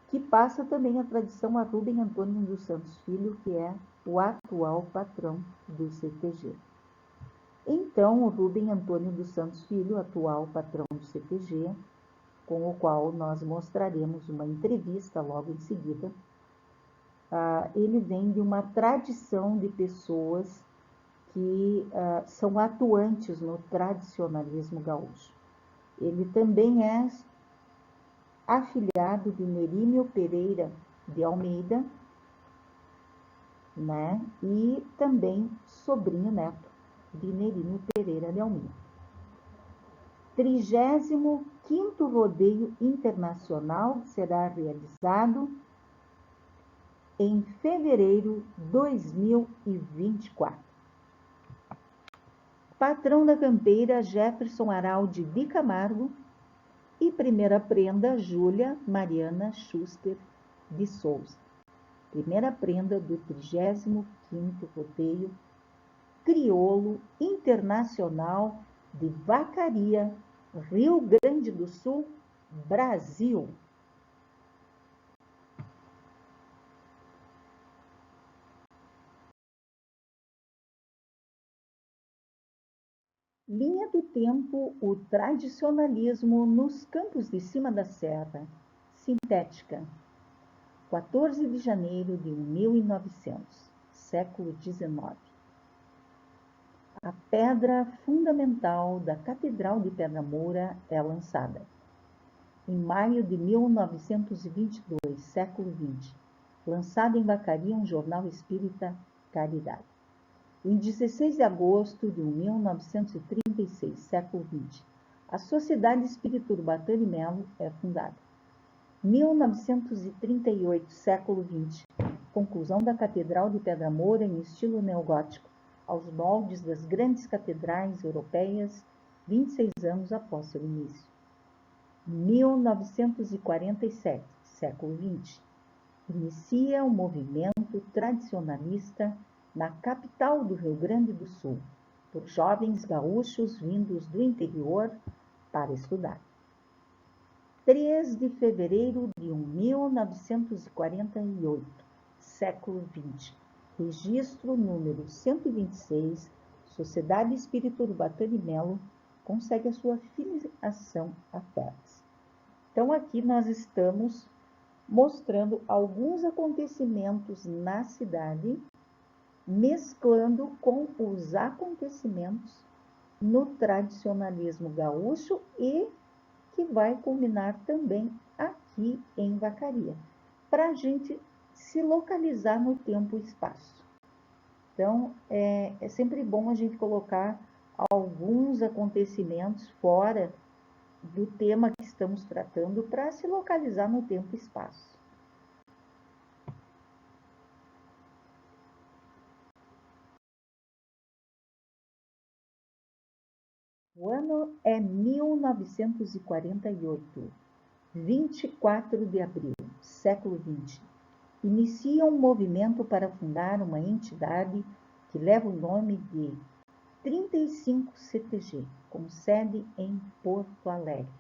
que passa também a tradição a Rubem Antônio dos Santos Filho, que é o atual patrão do CTG. Então, o Rubem Antônio dos Santos Filho, atual patrão do CTG, com o qual nós mostraremos uma entrevista logo em seguida, ele vem de uma tradição de pessoas que são atuantes no tradicionalismo gaúcho. Ele também é afilhado de Nerímio Pereira de Almeida, né? E também sobrinho neto de Nerímio Pereira de Almeida. 35º Rodeio Internacional será realizado em fevereiro de 2024. Patrão da campeira Jefferson Araldi de Camargo e primeira prenda Júlia Mariana Schuster de Souza. Primeira prenda do 35º Rodeio Crioulo Internacional de Vacaria, Rio Grande do Sul, Brasil. Linha do tempo, o tradicionalismo nos campos de cima da serra, sintética. 14 de janeiro de 1900, século XIX. A pedra fundamental da Catedral de Pedra Moura é lançada. Em maio de 1922, século XX, lançado em Vacaria um jornal espírita Caridade. Em 16 de agosto de 1936, século XX, a Sociedade Espírita Urbano de Melo é fundada. 1938, século XX, conclusão da Catedral de Pedra Moura em estilo neogótico, aos moldes das grandes catedrais europeias, 26 anos após seu início. 1947, século XX. Inicia o movimento tradicionalista na capital do Rio Grande do Sul, por jovens gaúchos vindos do interior para estudar. 3 de fevereiro de 1948, século XX. Registro número 126, Sociedade Espírita Urubatã de Melo, consegue a sua filiação à FERGS. Então, aqui nós estamos mostrando alguns acontecimentos na cidade, mesclando com os acontecimentos no tradicionalismo gaúcho e que vai culminar também aqui em Vacaria, para a gente se localizar no tempo e espaço. Então, é sempre bom a gente colocar alguns acontecimentos fora do tema que estamos tratando para se localizar no tempo e espaço. O ano é 1948, 24 de abril, século XX. Inicia um movimento para fundar uma entidade que leva o nome de 35 CTG, com sede em Porto Alegre.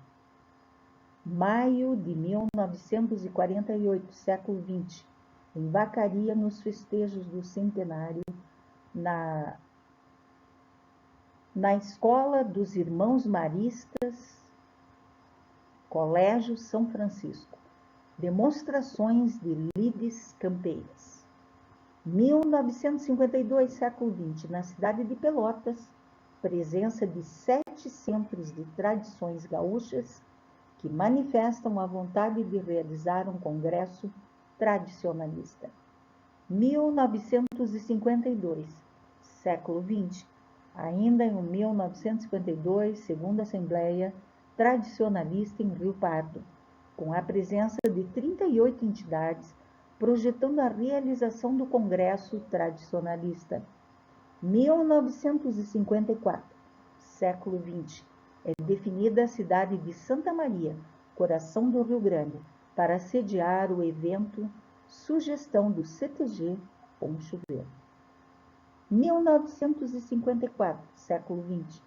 Maio de 1948, século XX, em Vacaria, nos festejos do centenário, na Escola dos Irmãos Maristas, Colégio São Francisco. Demonstrações de lides campeiras. 1952, século XX, na cidade de Pelotas, presença de 7 centros de tradições gaúchas que manifestam a vontade de realizar um congresso tradicionalista. 1952, século XX, ainda em 1952, segunda Assembleia Tradicionalista em Rio Pardo, com a presença de 38 entidades, projetando a realização do Congresso Tradicionalista. 1954, século XX, é definida a cidade de Santa Maria, coração do Rio Grande, para sediar o evento Sugestão do CTG Poncho Verde. 1954, século XX,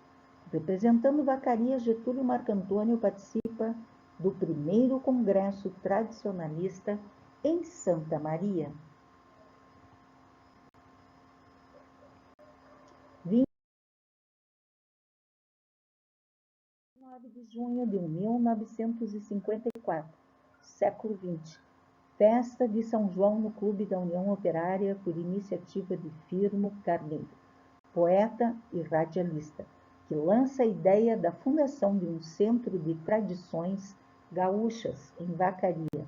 representando Vacaria, Getúlio Marcantônio participa do primeiro Congresso Tradicionalista em Santa Maria. 29 de junho de 1954, século XX, festa de São João no Clube da União Operária por iniciativa de Firmo Carneiro, poeta e radialista, que lança a ideia da fundação de um centro de tradições gaúchas em Vacaria.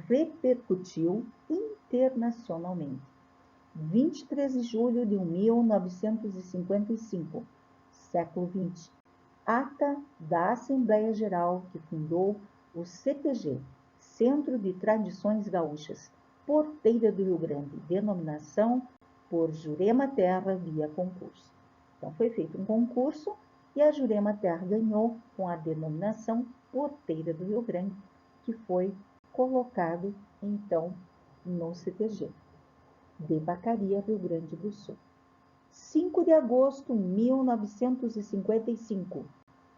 Repercutiu internacionalmente. 23 de julho de 1955, século XX, ata da Assembleia Geral que fundou o CTG, Centro de Tradições Gaúchas, Porteira do Rio Grande, denominação por Jurema Terra via concurso. Então, foi feito um concurso e a Jurema Terra ganhou com a denominação Porteira do Rio Grande, que foi colocado, então, no CTG de Vacaria, Rio Grande do Sul. 5 de agosto de 1955,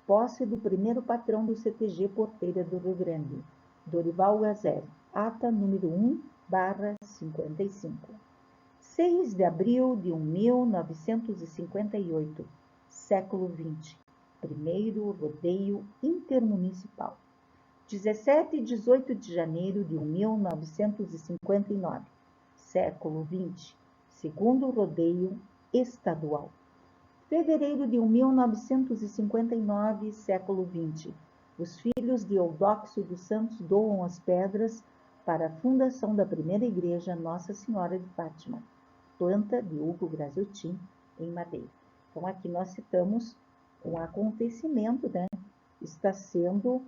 posse do primeiro patrão do CTG Porteira do Rio Grande, Dorival Gazzelli, ata número 1/55. 6 de abril de 1958, século XX, primeiro rodeio intermunicipal. 17 e 18 de janeiro de 1959, século XX, segundo rodeio estadual. Fevereiro de 1959, século XX, os filhos de Eudóxio dos Santos doam as pedras para a fundação da primeira igreja Nossa Senhora de Fátima, planta de Hugo Graziotin, em Madeira. Então, aqui nós citamos um acontecimento, né? Está sendo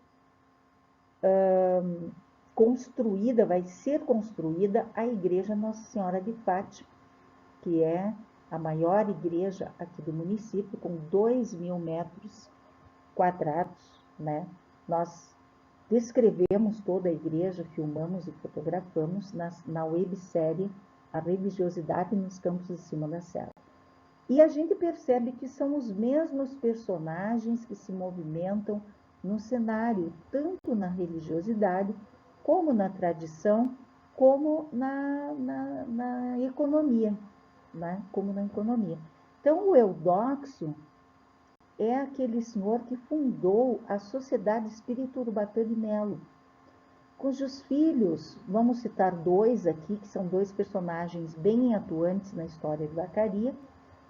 construída, vai ser construída a igreja Nossa Senhora de Fátima, que é a maior igreja aqui do município, com 2.000 metros quadrados, né? Nós descrevemos toda a igreja, filmamos e fotografamos na websérie A Religiosidade nos Campos de Cima da Serra. E a gente percebe que são os mesmos personagens que se movimentam no cenário, tanto na religiosidade, como na tradição, como na economia, né? Como na economia. Então, o Eudóxio é aquele senhor que fundou a Sociedade Espírita Urubatã de Melo, cujos filhos, vamos citar dois aqui, que são dois personagens bem atuantes na história de Vacaria,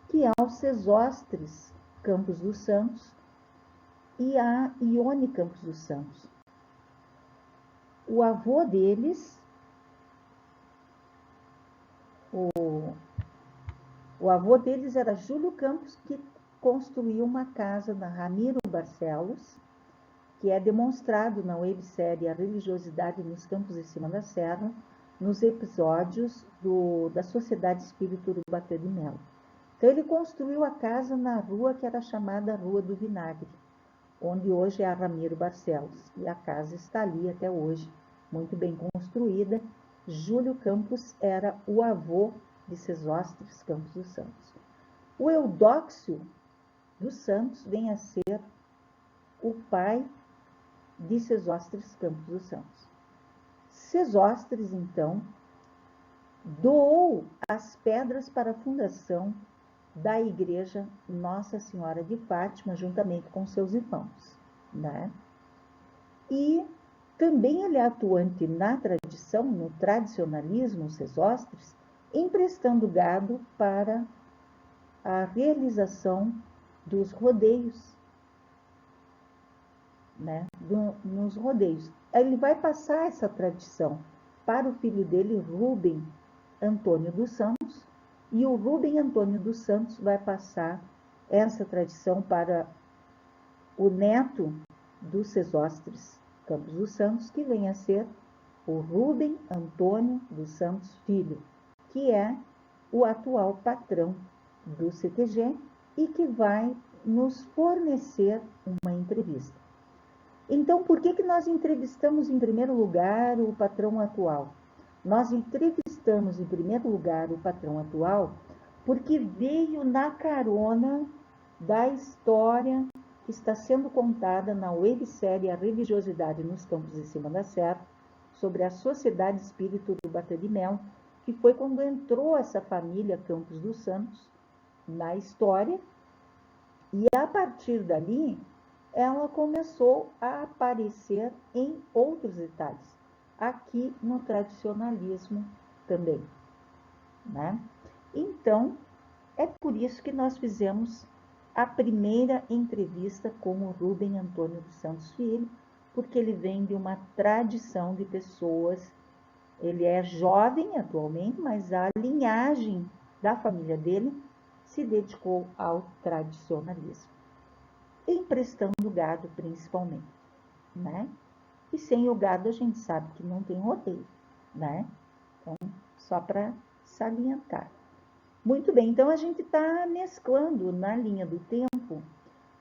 que é o Sesostres Campos dos Santos e a Ione Campos dos Santos. O avô deles, era Júlio Campos, que construiu uma casa na Ramiro Barcelos, que é demonstrado na websérie A Religiosidade nos Campos de Cima da Serra, nos episódios da Sociedade Espírita Urubatã de Melo. Então, ele construiu a casa na rua que era chamada Rua do Vinagre, onde hoje é a Ramiro Barcelos, e a casa está ali até hoje, muito bem construída. Júlio Campos era o avô de Sesostres Campos dos Santos. O Eudóxio dos Santos vem a ser o pai de Sesostres Campos dos Santos. Sesostres, então, doou as pedras para a fundação da igreja Nossa Senhora de Fátima, juntamente com seus irmãos, né? E também ele é atuante na tradição, no tradicionalismo, Sesostres, emprestando gado para a realização dos rodeios, né? Nos rodeios. Ele vai passar essa tradição para o filho dele, Rubem Antônio dos Santos, e o Rubem Antônio dos Santos vai passar essa tradição para o neto do Sesostres Campos dos Santos, que vem a ser o Rubem Antônio dos Santos Filho, que é o atual patrão do CTG e que vai nos fornecer uma entrevista. Então, por que nós entrevistamos em primeiro lugar o patrão atual? Nós entrevistamos em primeiro lugar o patrão atual porque veio na carona da história que está sendo contada na websérie A Religiosidade nos Campos de Cima da Serra, sobre a Sociedade Espírita Urubatã de Melo, que foi quando entrou essa família Campos dos Santos na história, e a partir dali ela começou a aparecer em outros detalhes, aqui no tradicionalismo também, né? Então, é por isso que nós fizemos a primeira entrevista com o Rubem Antônio dos Santos Filho, porque ele vem de uma tradição de pessoas, ele é jovem atualmente, mas a linhagem da família dele se dedicou ao tradicionalismo, emprestando gado principalmente, né? E sem o gado a gente sabe que não tem rodeio, né? Então, só para salientar. Muito bem, então a gente está mesclando na linha do tempo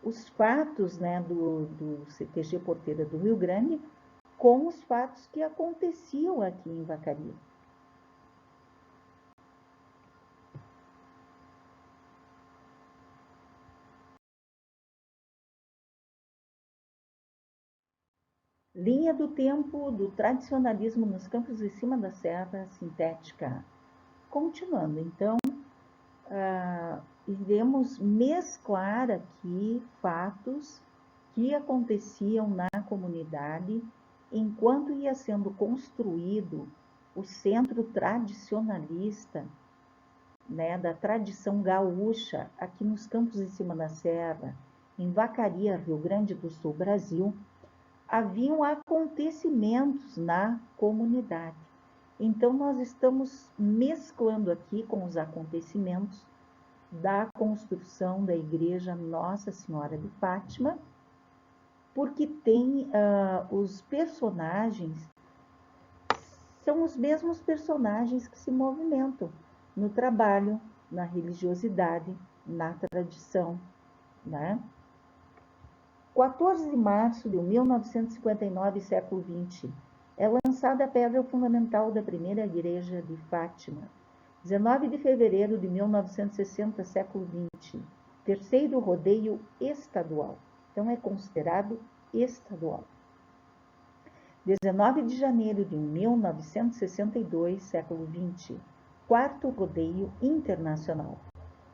os fatos, né, do CTG Porteira do Rio Grande com os fatos que aconteciam aqui em Vacaria. Linha do tempo do tradicionalismo nos Campos de Cima da Serra Sintética. Continuando, então, iremos mesclar aqui fatos que aconteciam na comunidade enquanto ia sendo construído o centro tradicionalista, né, da tradição gaúcha, aqui nos Campos de Cima da Serra, em Vacaria, Rio Grande do Sul, Brasil. Haviam acontecimentos na comunidade. Então, nós estamos mesclando aqui com os acontecimentos da construção da igreja Nossa Senhora de Fátima, porque tem os personagens, são os mesmos personagens que se movimentam no trabalho, na religiosidade, na tradição, né? 14 de março de 1959, século XX, é lançada a pedra fundamental da primeira igreja de Fátima. 19 de fevereiro de 1960, século XX, terceiro rodeio estadual. Então, é considerado estadual. 19 de janeiro de 1962, século XX, quarto rodeio internacional.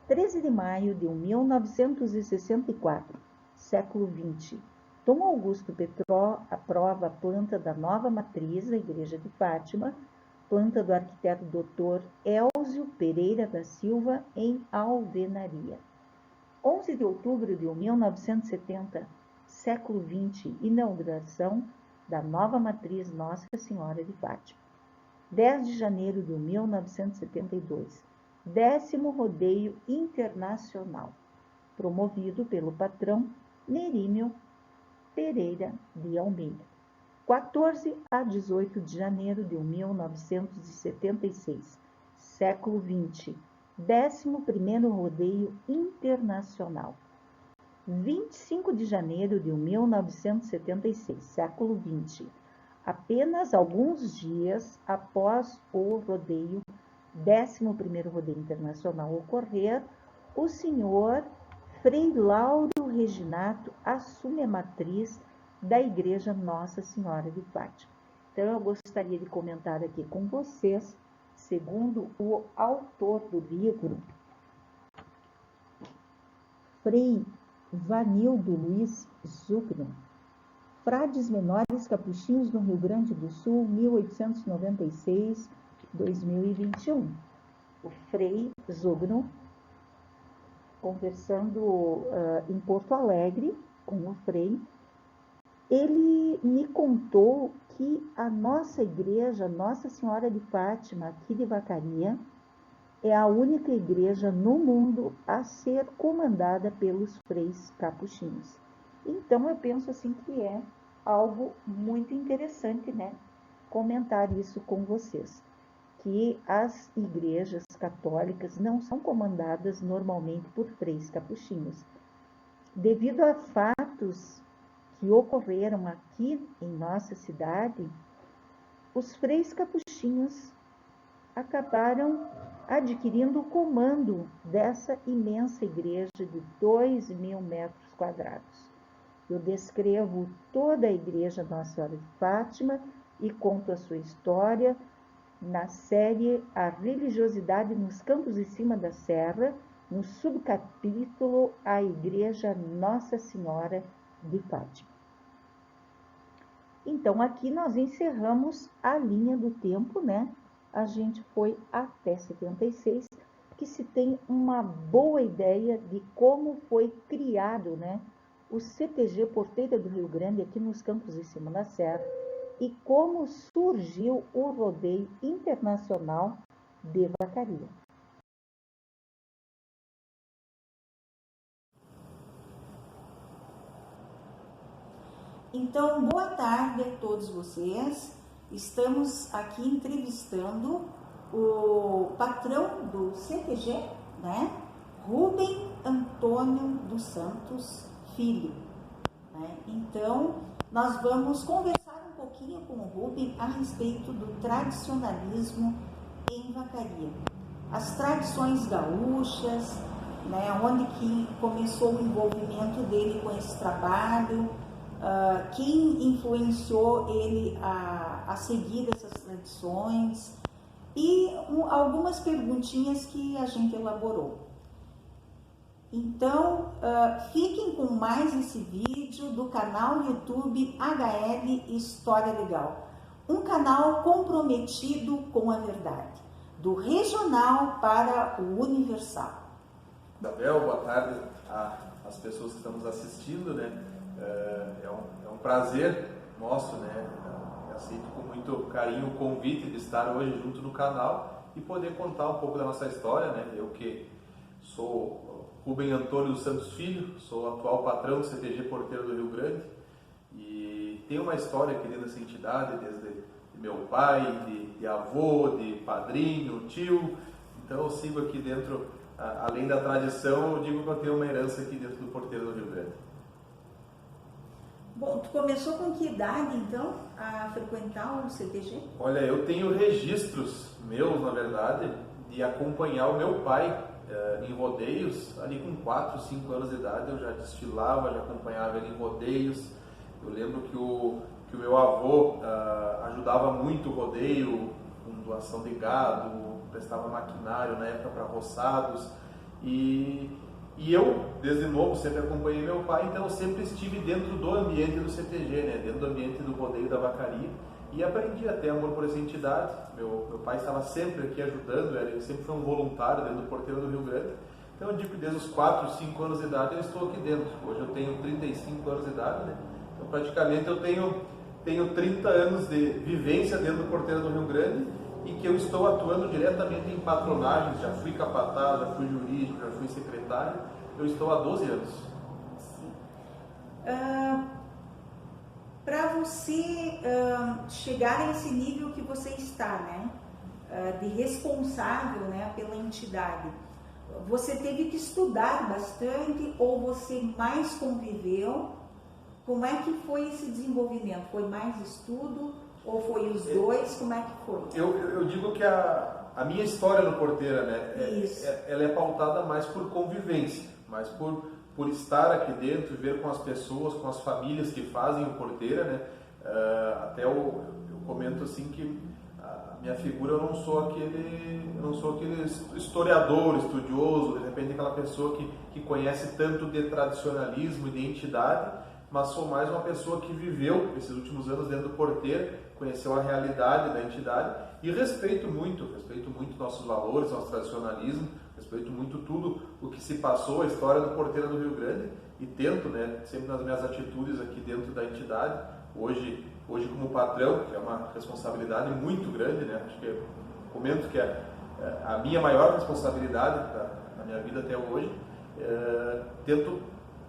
13 de maio de 1964, século XX, Dom Augusto Petró aprova a planta da nova matriz da Igreja de Fátima, planta do arquiteto Dr. Elzio Pereira da Silva, em Alvenaria. 11 de outubro de 1970, século XX, inauguração da nova matriz Nossa Senhora de Fátima. 10 de janeiro de 1972, 10º rodeio internacional, promovido pelo patrão Nerímio Pereira de Almeida. 14 a 18 de janeiro de 1976, século XX, 11º rodeio internacional. 25 de janeiro de 1976, século XX, apenas alguns dias após o rodeio, 11º rodeio internacional ocorrer, o senhor Frei Lauro Reginato assume a matriz da Igreja Nossa Senhora de Fátima. Então, eu gostaria de comentar aqui com vocês, segundo o autor do livro, Frei Vanildo Luiz Zugno, Frades Menores Capuchinhos no Rio Grande do Sul, 1896-2021. O Frei Zugno, conversando em Porto Alegre com o Frei, ele me contou que a nossa igreja, Nossa Senhora de Fátima, aqui de Vacaria, é a única igreja no mundo a ser comandada pelos freis capuchinhos. Então, eu penso assim que é algo muito interessante, né? Comentar isso com vocês, que as igrejas católicas não são comandadas normalmente por freis capuchinhos. Devido a fatos que ocorreram aqui em nossa cidade, os freis capuchinhos acabaram adquirindo o comando dessa imensa igreja de 2.000 metros quadrados. Eu descrevo toda a igreja Nossa Senhora de Fátima e conto a sua história na série A Religiosidade nos Campos de Cima da Serra, no subcapítulo A Igreja Nossa Senhora de Fátima. Então, aqui nós encerramos a linha do tempo, né? A gente foi até 76, que se tem uma boa ideia de como foi criado, né, o CTG Porteira do Rio Grande, aqui nos Campos de Cima da Serra, e como surgiu o rodeio internacional de Vacaria. Então, boa tarde a todos vocês. Estamos aqui entrevistando o patrão do CTG, né? Rubem Antônio dos Santos Filho, né? Então, nós vamos conversar um pouquinho com o Rubem a respeito do tradicionalismo em Vacaria. As tradições gaúchas, né? Onde que começou o envolvimento dele com esse trabalho, quem influenciou ele a seguir essas tradições e algumas perguntinhas que a gente elaborou. Então, fiquem com mais esse vídeo do canal YouTube HL História Legal, um canal comprometido com a verdade, do regional para o universal. Isabel, boa tarde às pessoas que estão nos assistindo, né? É um prazer nosso, né? Aceito com muito carinho o convite de estar hoje junto no canal e poder contar um pouco da nossa história, né? Eu que sou Rubem Antônio dos Santos Filho, sou atual patrão do CTG Porteiro do Rio Grande e tenho uma história aqui dentro dessa entidade, desde de meu pai, de avô, de padrinho, tio. Então eu sigo aqui dentro, além da tradição, eu digo que eu tenho uma herança aqui dentro do Porteiro do Rio Grande. Bom, tu começou com que idade, então, a frequentar o CTG? Olha, eu tenho registros meus, na verdade, de acompanhar o meu pai em rodeios, ali com 4, 5 anos de idade. Eu já desfilava, já acompanhava ele em rodeios. Eu lembro que o meu avô ajudava muito o rodeio, com doação de gado, prestava maquinário na época para roçados. E eu, desde novo, sempre acompanhei meu pai, então eu sempre estive dentro do ambiente do CTG, né? Dentro do ambiente do rodeio da vacaria, e aprendi a ter amor por essa entidade. Meu pai estava sempre aqui ajudando, ele sempre foi um voluntário dentro do Porteiro do Rio Grande. Então eu digo que desde os 4, 5 anos de idade eu estou aqui dentro. Hoje eu tenho 35 anos de idade, né? Então praticamente eu tenho 30 anos de vivência dentro do Porteiro do Rio Grande, e que eu estou atuando diretamente em patronagens. Já fui capataz, já fui jurídico, já fui secretário. Eu estou há 12 anos. Para você chegar a esse nível que você está, né, de responsável, né, pela entidade, você teve que estudar bastante ou você mais conviveu? Como é que foi esse desenvolvimento? Foi mais estudo ou foi os dois? Como é que foi? Eu digo que a minha história no Porteira, né, ela é pautada mais por convivência, mais por estar aqui dentro e ver com as pessoas, com as famílias que fazem o Porteira, né. Até eu comento assim que a minha figura, eu não sou aquele historiador, estudioso, de repente aquela pessoa que conhece tanto de tradicionalismo e de entidade, mas sou mais uma pessoa que viveu esses últimos anos dentro do Porteira, conheceu a realidade da entidade e respeito muito nossos valores, nosso tradicionalismo, respeito muito tudo o que se passou, a história do Porteira do Rio Grande, e tento, né, sempre nas minhas atitudes aqui dentro da entidade, hoje como patrão, que é uma responsabilidade muito grande, né, acho que eu comento que é a minha maior responsabilidade na minha vida até hoje, tento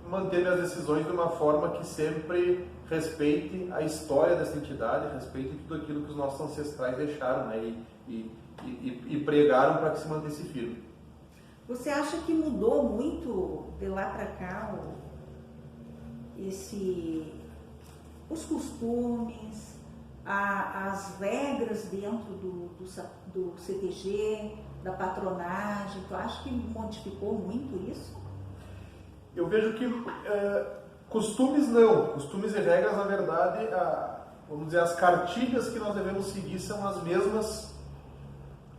manter minhas decisões de uma forma que sempre respeite a história dessa entidade, respeite tudo aquilo que os nossos ancestrais deixaram, né, e pregaram para que se mantesse firme. Você acha que mudou muito de lá para cá os costumes, as regras dentro do CTG, da patronagem? Tu acha que modificou muito isso? Eu vejo que costumes não, costumes e regras, na verdade, vamos dizer, as cartilhas que nós devemos seguir são as mesmas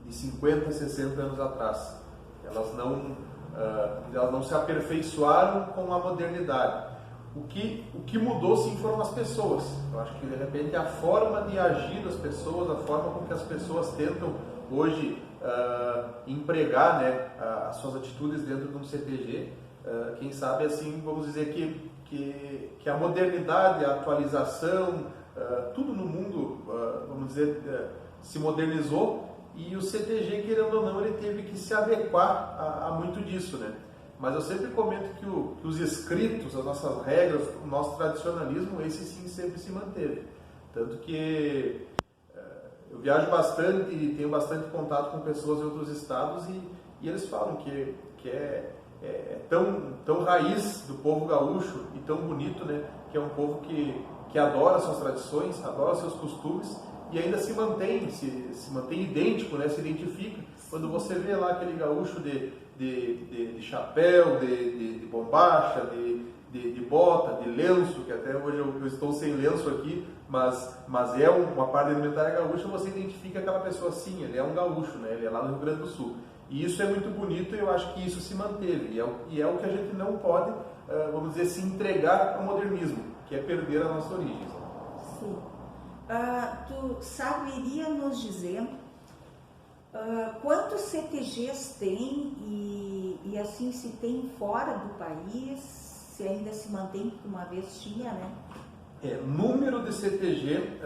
de 50, 60 anos atrás. Elas não se aperfeiçoaram com a modernidade. O que mudou, sim, foram as pessoas. Eu acho que, de repente, a forma de agir das pessoas, a forma com que as pessoas tentam hoje empregar, né, as suas atitudes dentro de um CTG, quem sabe, assim, vamos dizer que a modernidade, a atualização, tudo no mundo, vamos dizer, se modernizou, e o CTG, querendo ou não, ele teve que se adequar a muito disso, né? Mas eu sempre comento que os escritos, as nossas regras, o nosso tradicionalismo, esse sim sempre se manteve. Tanto que eu viajo bastante e tenho bastante contato com pessoas em outros estados, e eles falam que é tão raiz do povo gaúcho e tão bonito, né? Que é um povo que adora suas tradições, adora seus costumes e ainda se mantém idêntico, né? Se identifica. Quando você vê lá aquele gaúcho de chapéu, de bombacha, de bota, de lenço, que até hoje eu estou sem lenço aqui, mas é uma parte alimentar gaúcha, você identifica aquela pessoa assim, ele é um gaúcho, né? Ele é lá no Rio Grande do Sul. E isso é muito bonito, e eu acho que isso se manteve. E é o que a gente não pode, vamos dizer, se entregar ao modernismo, que é perder a nossa origem. Sim. Tu saberia nos dizer quantos CTGs tem e assim se tem fora do país, se ainda se mantém, que uma vez tinha, né? Número de CTG,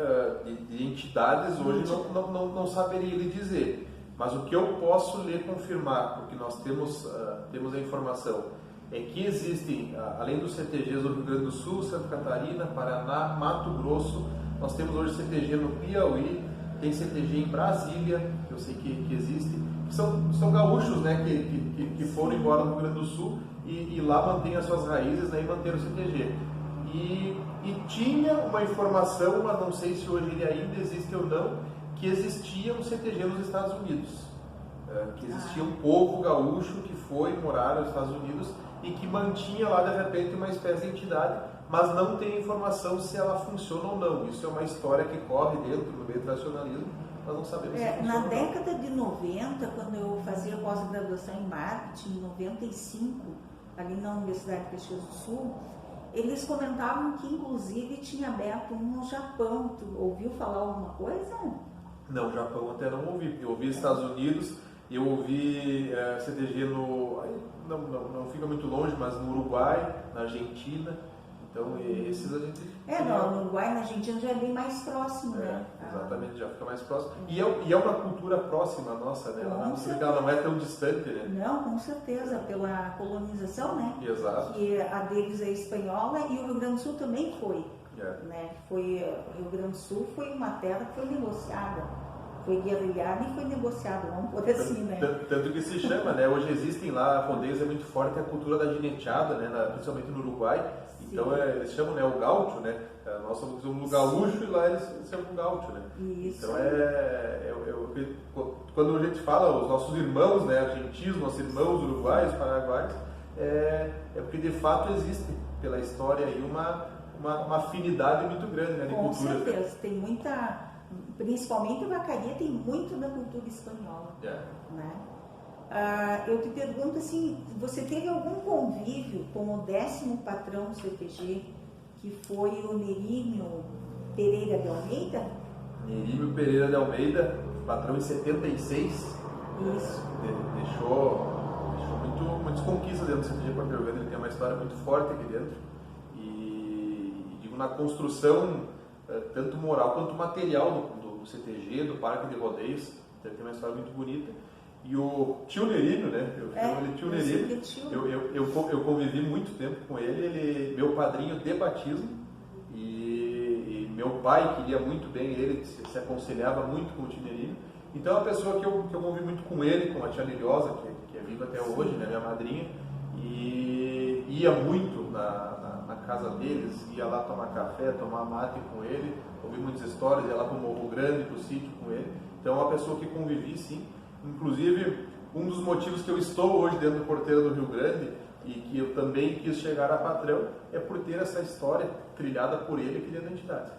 de entidades, hoje não saberia lhe dizer. Mas o que eu posso lhe confirmar, porque nós temos a informação, é que existem, além dos CTGs do Rio Grande do Sul, Santa Catarina, Paraná, Mato Grosso, nós temos hoje CTG no Piauí, tem CTG em Brasília, que eu sei que existe, que são gaúchos, né, que foram embora do Rio Grande do Sul e lá mantêm as suas raízes, né, e manter o CTG. e tinha uma informação, mas não sei se hoje ele ainda existe ou não, que existia um CTG nos Estados Unidos. Que existia um povo gaúcho que foi morar nos Estados Unidos e que mantinha lá, de repente, uma espécie de entidade, mas não tem informação se ela funciona ou não. Isso é uma história que corre dentro do meio tradicionalismo, nós não sabemos se funciona Na ou não. década de 90, quando eu fazia pós-graduação em marketing, em 95, ali na Universidade de Caxias do Sul, eles comentavam que, inclusive, tinha aberto um no Japão. Tu ouviu falar alguma coisa? Não, o Japão até não ouvi. Eu ouvi Estados Unidos, eu ouvi CTG não fica muito longe, mas no Uruguai, na Argentina. Então, esses a gente... No Uruguai, na Argentina, já é bem mais próximo, né? Exatamente, já fica mais próximo. E é uma cultura próxima nossa, né? Ela não é tão distante, né? Não, com certeza, pela colonização, né? Exato. Que a deles é espanhola e o Rio Grande do Sul também foi. Né? O Rio Grande do Sul foi uma terra que foi negociada, foi guerrilhada e foi negociada, vamos por assim, né? Tanto que se chama, né? Hoje existem lá, rodeios é muito forte a cultura da gineteada, né? Principalmente no Uruguai. Então eles chamam, né, o gaúcho, né? Nós somos um gaúcho e lá eles chamam o gaúcho, né? Isso. Então quando a gente fala, os nossos irmãos, né, argentinos, nossos irmãos uruguaios, paraguaios, porque de fato existe pela história aí uma afinidade muito grande, né, de com cultura. Com certeza, tem muita, principalmente a vacaria tem muito da cultura espanhola, né? Eu te pergunto assim, você teve algum convívio com o 10º patrão do CTG, que foi o Nerímio Pereira de Almeida? Nerímio Pereira de Almeida, patrão em 76. Isso. Deixou muitas conquistas dentro do CTG Porto Rio Grande. Ele tem uma história muito forte aqui dentro. E digo, na construção, tanto moral quanto material do CTG, do Parque de Rodeios, ele tem uma história muito bonita. E o tio Nerímio, né? Eu chamo ele tio Nerímio. Eu convivi muito tempo com ele meu padrinho de batismo, e meu pai queria muito bem ele, se aconselhava muito com o tio Nerímio. Então é uma pessoa que eu convivi muito com ele, com a tia Liliosa, que é viva até hoje, né? Minha madrinha, e ia muito na casa deles, ia lá tomar café, tomar mate com ele, ouvi muitas histórias, ia lá para o Morro Grande, para o sítio com ele. Então é uma pessoa que convivi, sim. Inclusive, um dos motivos que eu estou hoje dentro do Porteiro do Rio Grande e que eu também quis chegar a patrão é por ter essa história trilhada por ele aqui dentro da entidade.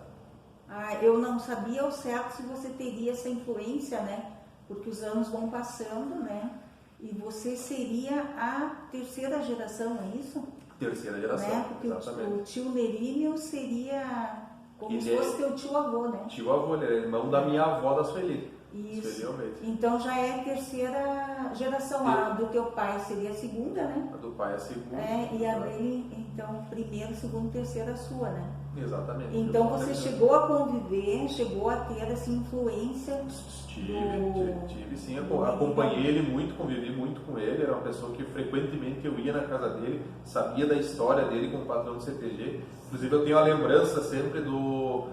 Eu não sabia ao certo se você teria essa influência, né? Porque os anos vão passando, né? E você seria a 3ª geração, é isso? 3ª geração, né? Porque exatamente. O tio Nerímio seria como se fosse teu tio-avô, né? Tio-avô, ele é irmão da minha avó, da Sueli. Isso. Então já é a 3ª geração. A do teu pai seria a 2ª, né? A do pai é a 2ª. E a dele, então, 1ª, 2ª, 3ª sua, né? Exatamente. Então você chegou a conviver, chegou a ter essa influência? Tive sim, acompanhei ele muito, convivi muito com ele, era uma pessoa que frequentemente eu ia na casa dele, sabia da história dele como patrão do CTG. Inclusive eu tenho a lembrança sempre do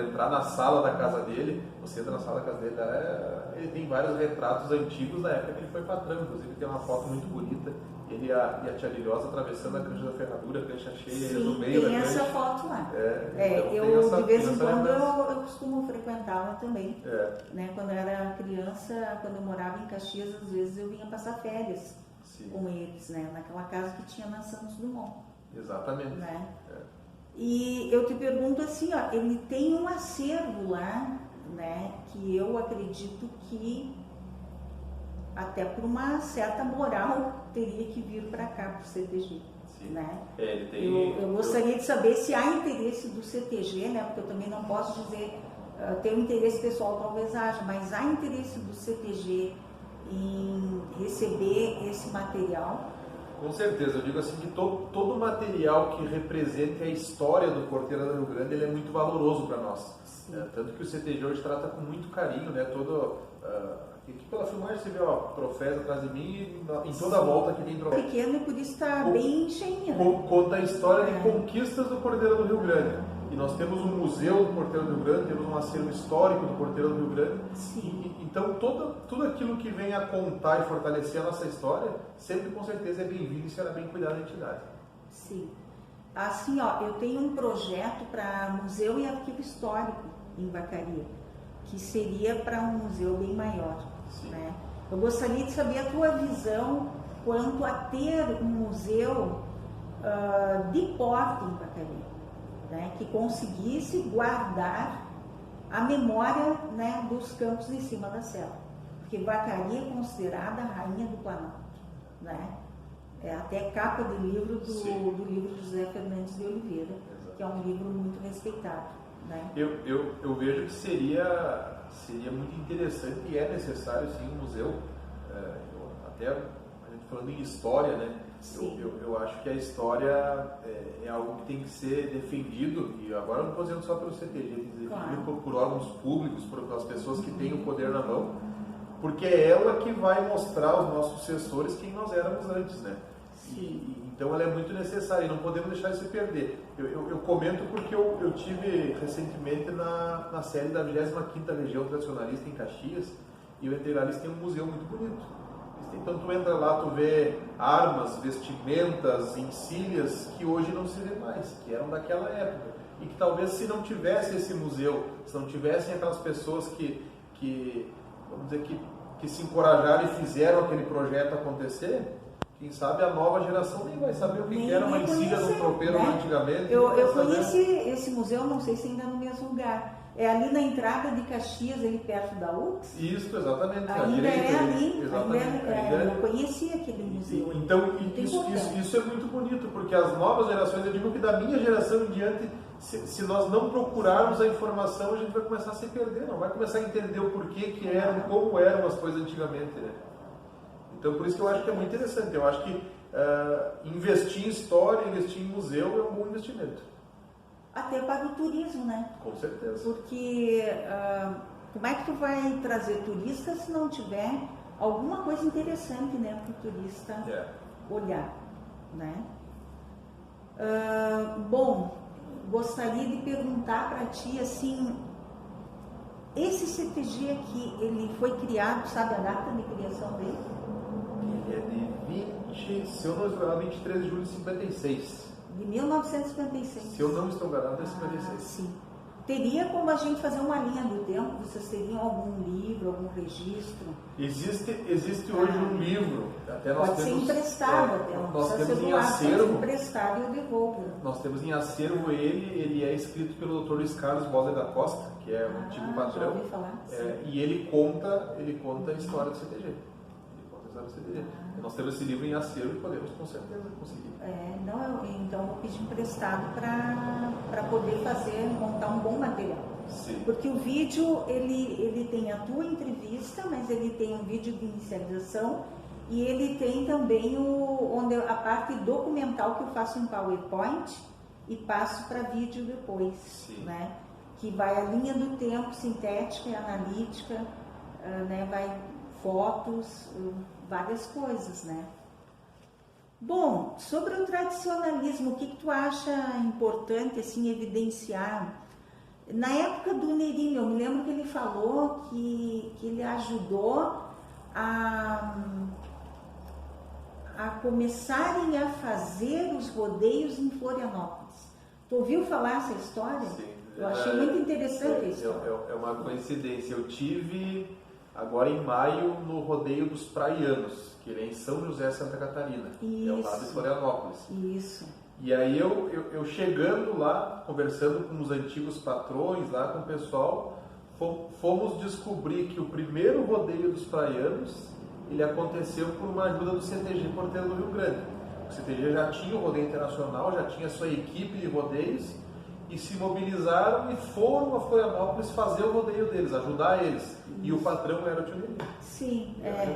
entrar na sala da casa dele. Você entra na sala da casa dele, ele tem vários retratos antigos da época que ele foi patrão. Inclusive tem uma foto muito bonita, ele e a tia Lilhosa atravessando a cancha da ferradura, a cancha cheia, sim, no meio da cancha. Tem essa foto lá. Então, de vez em quando eu costumo frequentá-la também. Né? Quando eu era criança, quando eu morava em Caxias, às vezes eu vinha passar férias com eles, né? Naquela casa que tinha na Santos Dumont. Exatamente. Né? E eu te pergunto assim, ele tem um acervo lá, né, que eu acredito que até por uma certa moral teria que vir para cá, para o CTG. Né? Ele tem... eu gostaria de saber se há interesse do CTG, né, porque eu também não posso dizer, tem um interesse pessoal, talvez haja, mas há interesse do CTG em receber esse material? Com certeza, eu digo assim que todo material que represente a história do Porteiro do Rio Grande, ele é muito valoroso para nós. Tanto que o CTG hoje trata com muito carinho, né? Aqui pela filmagem você vê o Profeta atrás de mim, em toda a volta que tem troféu. Pequeno e por isso está bem cheinha. Né? Conta a história de conquistas do Porteiro do Rio Grande. E nós temos um museu do Porteiro do Rio Grande, temos um acervo histórico do Porteiro do Rio Grande. Então, tudo aquilo que vem a contar e fortalecer a nossa história, sempre com certeza é bem-vindo e será bem cuidado da entidade. Sim. Assim, ó, eu tenho um projeto para museu e arquivo histórico em Vacaria, que seria para um museu bem maior, né? Eu gostaria de saber a tua visão quanto a ter um museu de porte em Vacaria, né? Que conseguisse guardar a memória, né, dos campos em cima da selva, porque Vacaria é considerada a rainha do Planalto, né? É até capa de livro do livro José Fernandes de Oliveira, que é um livro muito respeitado, né? Eu vejo que seria muito interessante e é necessário sim um museu, até a gente falando em história, né? Eu acho que a história é algo que tem que ser defendido, e agora não estou dizendo só pelo CTG, tem que ser defendido por órgãos públicos, por as pessoas que têm o poder na mão, porque é ela que vai mostrar aos nossos sucessores quem nós éramos antes, né? Então ela é muito necessária e não podemos deixar de se perder. Eu comento porque eu tive recentemente na sede da 25ª Região Tradicionalista em Caxias, e eu entrei lá, eles têm um museu muito bonito. Então tu entra lá, tu vê armas, vestimentas, encilhas que hoje não se vê mais, que eram daquela época. E que talvez se não tivesse esse museu, se não tivessem aquelas pessoas que vamos dizer, que se encorajaram e fizeram aquele projeto acontecer, quem sabe a nova geração nem vai saber o que era uma encilha de um tropeiro, né? Antigamente. Eu conheci esse museu, não sei se ainda é no mesmo lugar. É ali na entrada de Caxias, ali perto da UX? Isso, exatamente. Ainda é ali. Exatamente. Eu conhecia aquele museu. Então, isso é muito bonito, porque as novas gerações, eu digo que da minha geração em diante, se nós não procurarmos a informação, a gente vai começar a se perder, não vai começar a entender o porquê que eram, como eram as coisas antigamente, né? Então, por isso que eu acho que é muito interessante. Eu acho que investir em história, investir em museu é um bom investimento. Até para o turismo, né? Com certeza. Porque como é que tu vai trazer turistas se não tiver alguma coisa interessante, né, para o turista olhar, né? Bom, gostaria de perguntar para ti, assim, esse CTG aqui, ele foi criado, sabe a data de criação dele? Ele é de se eu não estou enganado, 23 de julho de 56. De 1956. Se eu não estou enganado, é 56. Sim. Teria como a gente fazer uma linha do tempo? Vocês teriam algum livro, algum registro? Existe hoje um livro. Até nós Pode temos, ser emprestado até. Nós temos em acervo. Pode ser emprestado e eu devolvo. Nós temos em acervo ele é escrito pelo Dr. Luiz Carlos Bosa da Costa, que é o antigo patrão. Já ouvi falar. E ele conta a história do CTG. Nós temos esse livro em acervo e podemos com certeza conseguir. Então eu vou pedir emprestado para poder montar um bom material. Sim. Porque o vídeo, ele tem a tua entrevista, mas ele tem um vídeo de inicialização e ele tem também a parte documental que eu faço em PowerPoint e passo para vídeo depois. Sim. Né? Que vai a linha do tempo, sintética e analítica, né? Vai fotos, várias coisas, né? Bom, sobre o tradicionalismo, o que tu acha importante, assim, evidenciar? Na época do Nerinho, eu me lembro que ele falou que ele ajudou a começarem a fazer os rodeios em Florianópolis. Tu ouviu falar essa história? Sim. Eu achei muito interessante isso. É uma coincidência. Eu tive agora em maio no Rodeio dos Praianos, que ele é em São José, Santa Catarina. Isso. É ao lado de Florianópolis. Isso. E aí eu chegando lá, conversando com os antigos patrões, lá com o pessoal, fomos descobrir que o primeiro Rodeio dos Praianos, ele aconteceu por uma ajuda do CTG Porteiro do Rio Grande. O CTG já tinha o rodeio internacional, já tinha sua equipe de rodeios, e se mobilizaram e foram a Florianópolis fazer o rodeio deles, ajudar eles. E o patrão era o tio Nerinho. Sim,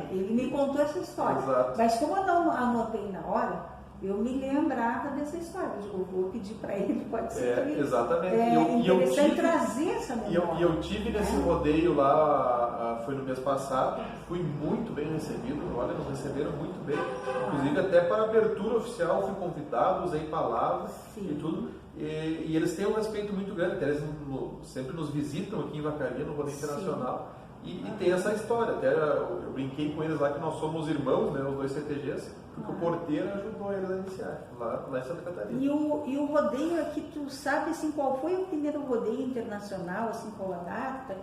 ele me contou essa história. Exato. Mas como eu não anotei na hora, eu me lembrava dessa história. Eu vou pedir para ele, pode ser que exatamente. interessante trazer essa memória. E eu tive nesse rodeio lá, foi no mês passado, fui muito bem recebido, olha, nos receberam muito bem. Inclusive até para a abertura oficial fui convidado, usei palavras e tudo. E eles têm um respeito muito grande, eles sempre nos visitam aqui em Vacaria, no Rodeio Internacional. E tem essa história, até eu brinquei com eles lá que nós somos irmãos, né, os dois CTGs, porque o porteiro ajudou eles a iniciar, lá em Santa Catarina. E o rodeio aqui, tu sabe assim, qual foi o primeiro rodeio internacional, assim, qual a data?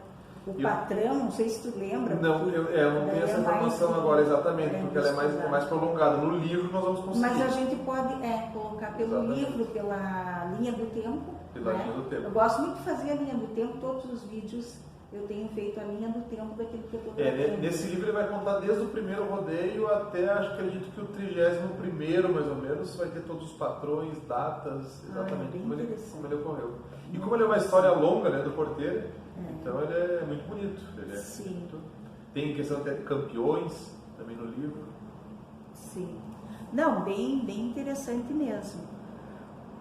O patrão, não sei se tu lembra. Não, eu não tenho essa informação agora exatamente, porque ela é mais prolongada. No livro nós vamos conseguir. Mas a gente pode colocar pelo livro, pela linha do tempo. Pela linha do tempo. Eu gosto muito de fazer a linha do tempo, todos os vídeos eu tenho feito a linha do tempo daquilo que eu estou fazendo. Nesse livro ele vai contar desde o primeiro rodeio até, acredito que o 31º, mais ou menos, vai ter todos os patrões, datas, exatamente como ele ocorreu. E como ele é uma história longa, né, do porteiro, então ele é muito bonito. Sim. Tem questão até de campeões também no livro. Sim. Não, bem interessante mesmo.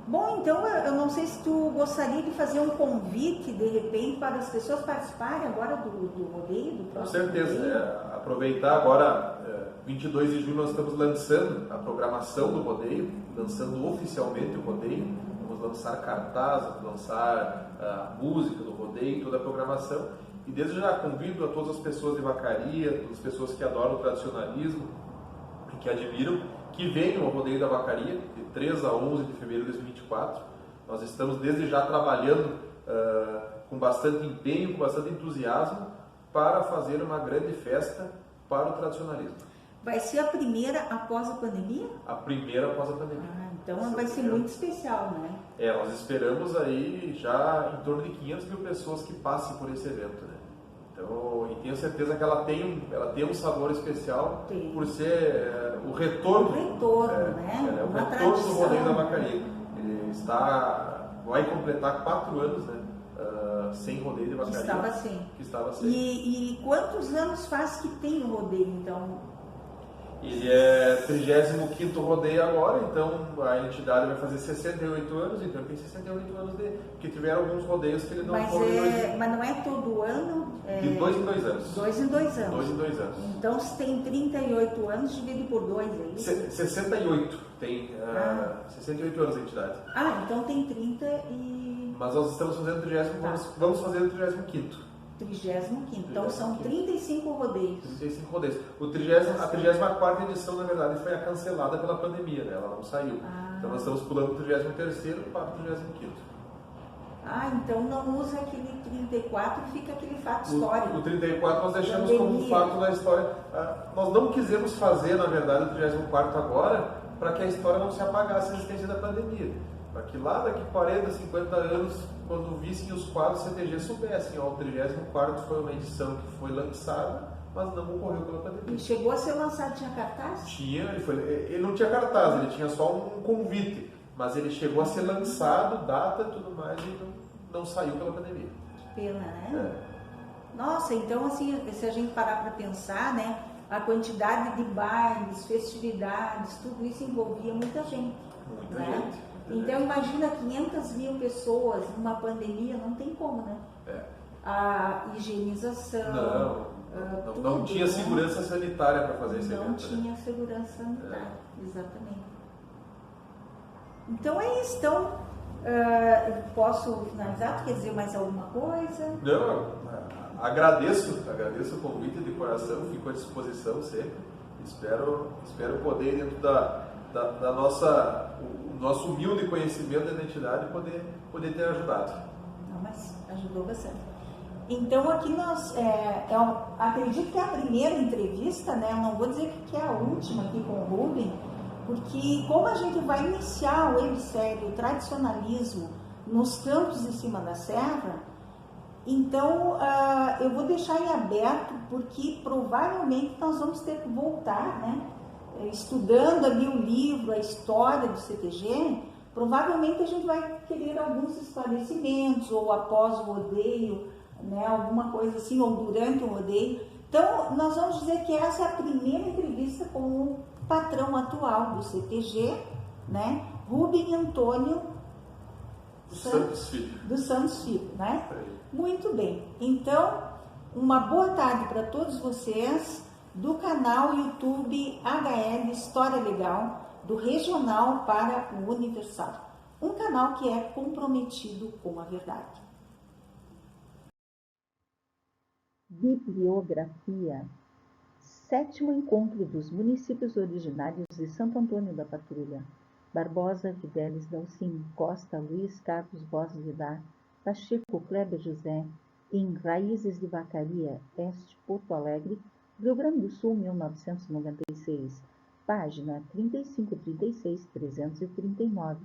Bom, então eu não sei se tu gostaria de fazer um convite, de repente, para as pessoas participarem agora do rodeio, do próximo Com certeza, rodeio. Aproveitar agora, 22 de junho nós estamos lançando a programação do rodeio, lançando oficialmente o rodeio, vamos lançar cartaz, vamos lançar a música do rodeio, toda a programação, e desde já convido a todas as pessoas de Vacaria, todas as pessoas que adoram o tradicionalismo e que admiram, que venham ao rodeio da Vacaria, de 3 a 11 de fevereiro de 2024. Nós estamos desde já trabalhando com bastante empenho, com bastante entusiasmo, para fazer uma grande festa para o tradicionalismo. Vai ser a primeira após a pandemia? A primeira após a pandemia. Então vai ser muito especial, né? Nós esperamos aí já em torno de 500 mil pessoas que passem por esse evento, né? Então, e tenho certeza que ela tem um sabor especial por ser o retorno. O retorno, né? É o uma retorno tradição, do rodeio da Vacaria. Ele vai completar 4 anos, né? Sem rodeio de Vacaria. Que estava sem. E quantos anos faz que tem o rodeio, então? Ele é 35º rodeio agora, então a entidade vai fazer 68 anos, então tem 68 anos porque tiveram alguns rodeios que ele não foram Mas não é todo ano? De 2 em 2 anos. 2 em 2 anos. 2 em 2 anos. Então se tem 38 anos, divide por 2, é isso? 68, tem 68 anos a entidade. Então tem 30 e... Mas nós estamos fazendo o 30º, vamos fazer o 35º. 35º, então são 35 rodeios. 35 rodeios. A 34ª edição, na verdade, foi cancelada pela pandemia, né? Ela não saiu. Então nós estamos pulando o 33º para o 35º. Então não usa aquele 34 e fica aquele fato histórico. O 34 nós deixamos como um fato da história. Nós não quisemos fazer, na verdade, o 34º agora, para que a história não se apagasse a existência da pandemia. Para que lá daqui 40, 50 anos, quando vissem os quadros CTG, soubessem, o 34º foi uma edição que foi lançada, mas não ocorreu pela pandemia. E chegou a ser lançado, tinha cartaz? Tinha, ele não tinha cartaz, ele tinha só um convite, mas ele chegou a ser lançado, data e tudo mais, e não saiu pela pandemia. Que pena, né? Nossa, então assim, se a gente parar para pensar, né, a quantidade de bailes, festividades, tudo isso envolvia muita gente. Muita gente. Então imagina 500 mil pessoas numa pandemia, não tem como, né? A higienização. Não tinha segurança sanitária para fazer esse evento. Não tinha segurança sanitária, exatamente. Então é isso. Então, posso finalizar? Tu quer dizer mais alguma coisa? Não, agradeço o convite de coração, fico à disposição sempre. Espero poder, dentro da nosso humilde conhecimento da identidade, poder ter ajudado. Não, mas ajudou bastante. Então aqui nós, eu acredito que é a primeira entrevista, né? Eu não vou dizer que é a última aqui com o Rubem, porque como a gente vai iniciar o websérie, o tradicionalismo, nos campos de cima da serra, então eu vou deixar em aberto, porque provavelmente nós vamos ter que voltar, né? Estudando ali o livro, a história do CTG, provavelmente a gente vai querer alguns esclarecimentos, ou após o rodeio, né, alguma coisa assim, ou durante o rodeio. Então, nós vamos dizer que essa é a primeira entrevista com o patrão atual do CTG, né, Rubem Antônio dos Santos Filho, né? Muito bem. Então, uma boa tarde para todos vocês do canal YouTube HL História Legal, do regional para o universal. Um canal que é comprometido com a verdade. Bibliografia. 7º Encontro dos Municípios Originários de Santo Antônio da Patrulha. Barbosa, Fidelis Dalcin, Costa, Luiz Carlos Borges Vidal, Pacheco, Kleber José, em Raízes de Vacaria, Este, Porto Alegre, Rio Grande do Sul, 1996. Página 35, 36, 339,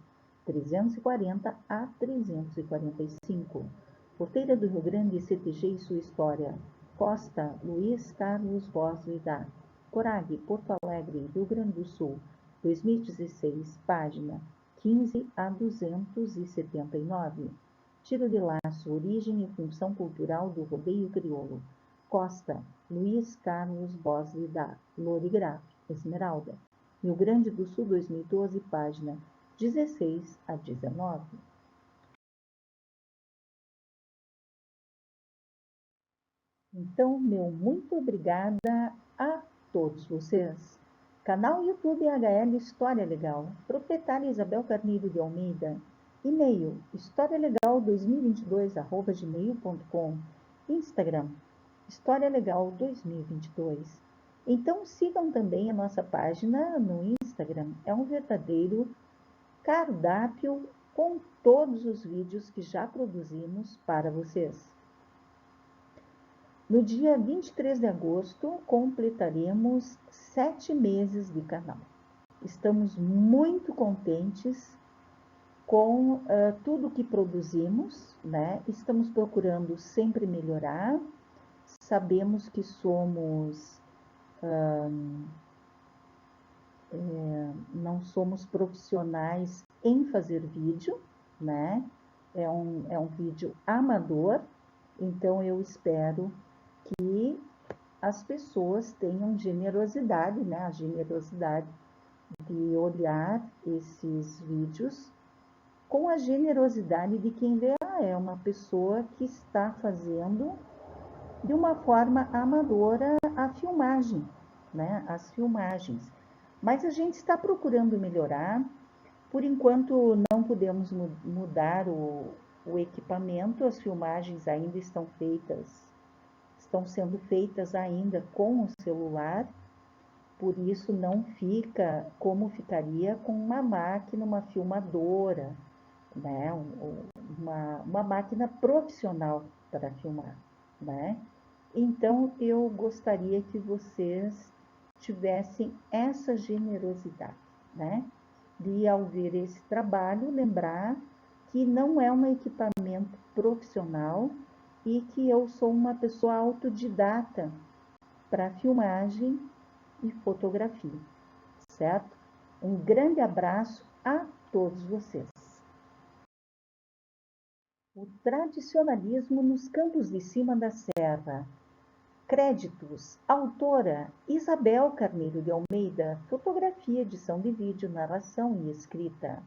340 a 345. Porteira do Rio Grande, CTG e sua história. Costa, Luiz Carlos Borges Vidal, Corag, Porto Alegre, Rio Grande do Sul, 2016, página 15 a 279. Tiro de laço, origem e função cultural do rodeio crioulo. Costa, Luiz Carlos Borges Vidal, Lorigraf, Esmeralda, Rio Grande do Sul, 2012, página 16 a 19. Então, meu muito obrigada a todos vocês. Canal YouTube HL História Legal. Proprietária Isabel Carneiro de Almeida. E-mail historialegal2022@gmail.com. Instagram historialegal2022. Então sigam também a nossa página no Instagram. É um verdadeiro cardápio com todos os vídeos que já produzimos para vocês. No dia 23 de agosto, completaremos 7 meses de canal. Estamos muito contentes com tudo que produzimos, né? Estamos procurando sempre melhorar. Sabemos que não somos profissionais em fazer vídeo, né? É um vídeo amador, então eu espero que as pessoas tenham generosidade, né? A generosidade de olhar esses vídeos com a generosidade de quem vê, é uma pessoa que está fazendo de uma forma amadora a filmagem, né? As filmagens. Mas a gente está procurando melhorar. Por enquanto não podemos mudar o equipamento, as filmagens ainda estão sendo feitas ainda com o celular, por isso não fica como ficaria com uma máquina, uma filmadora, né? Uma máquina profissional para filmar, né? Então eu gostaria que vocês tivessem essa generosidade, né? De ao ver esse trabalho, lembrar que não é um equipamento profissional e que eu sou uma pessoa autodidata para filmagem e fotografia, certo? Um grande abraço a todos vocês. O tradicionalismo nos campos de cima da serra. Créditos: autora Isabel Carneiro de Almeida, fotografia, edição de vídeo, narração e escrita.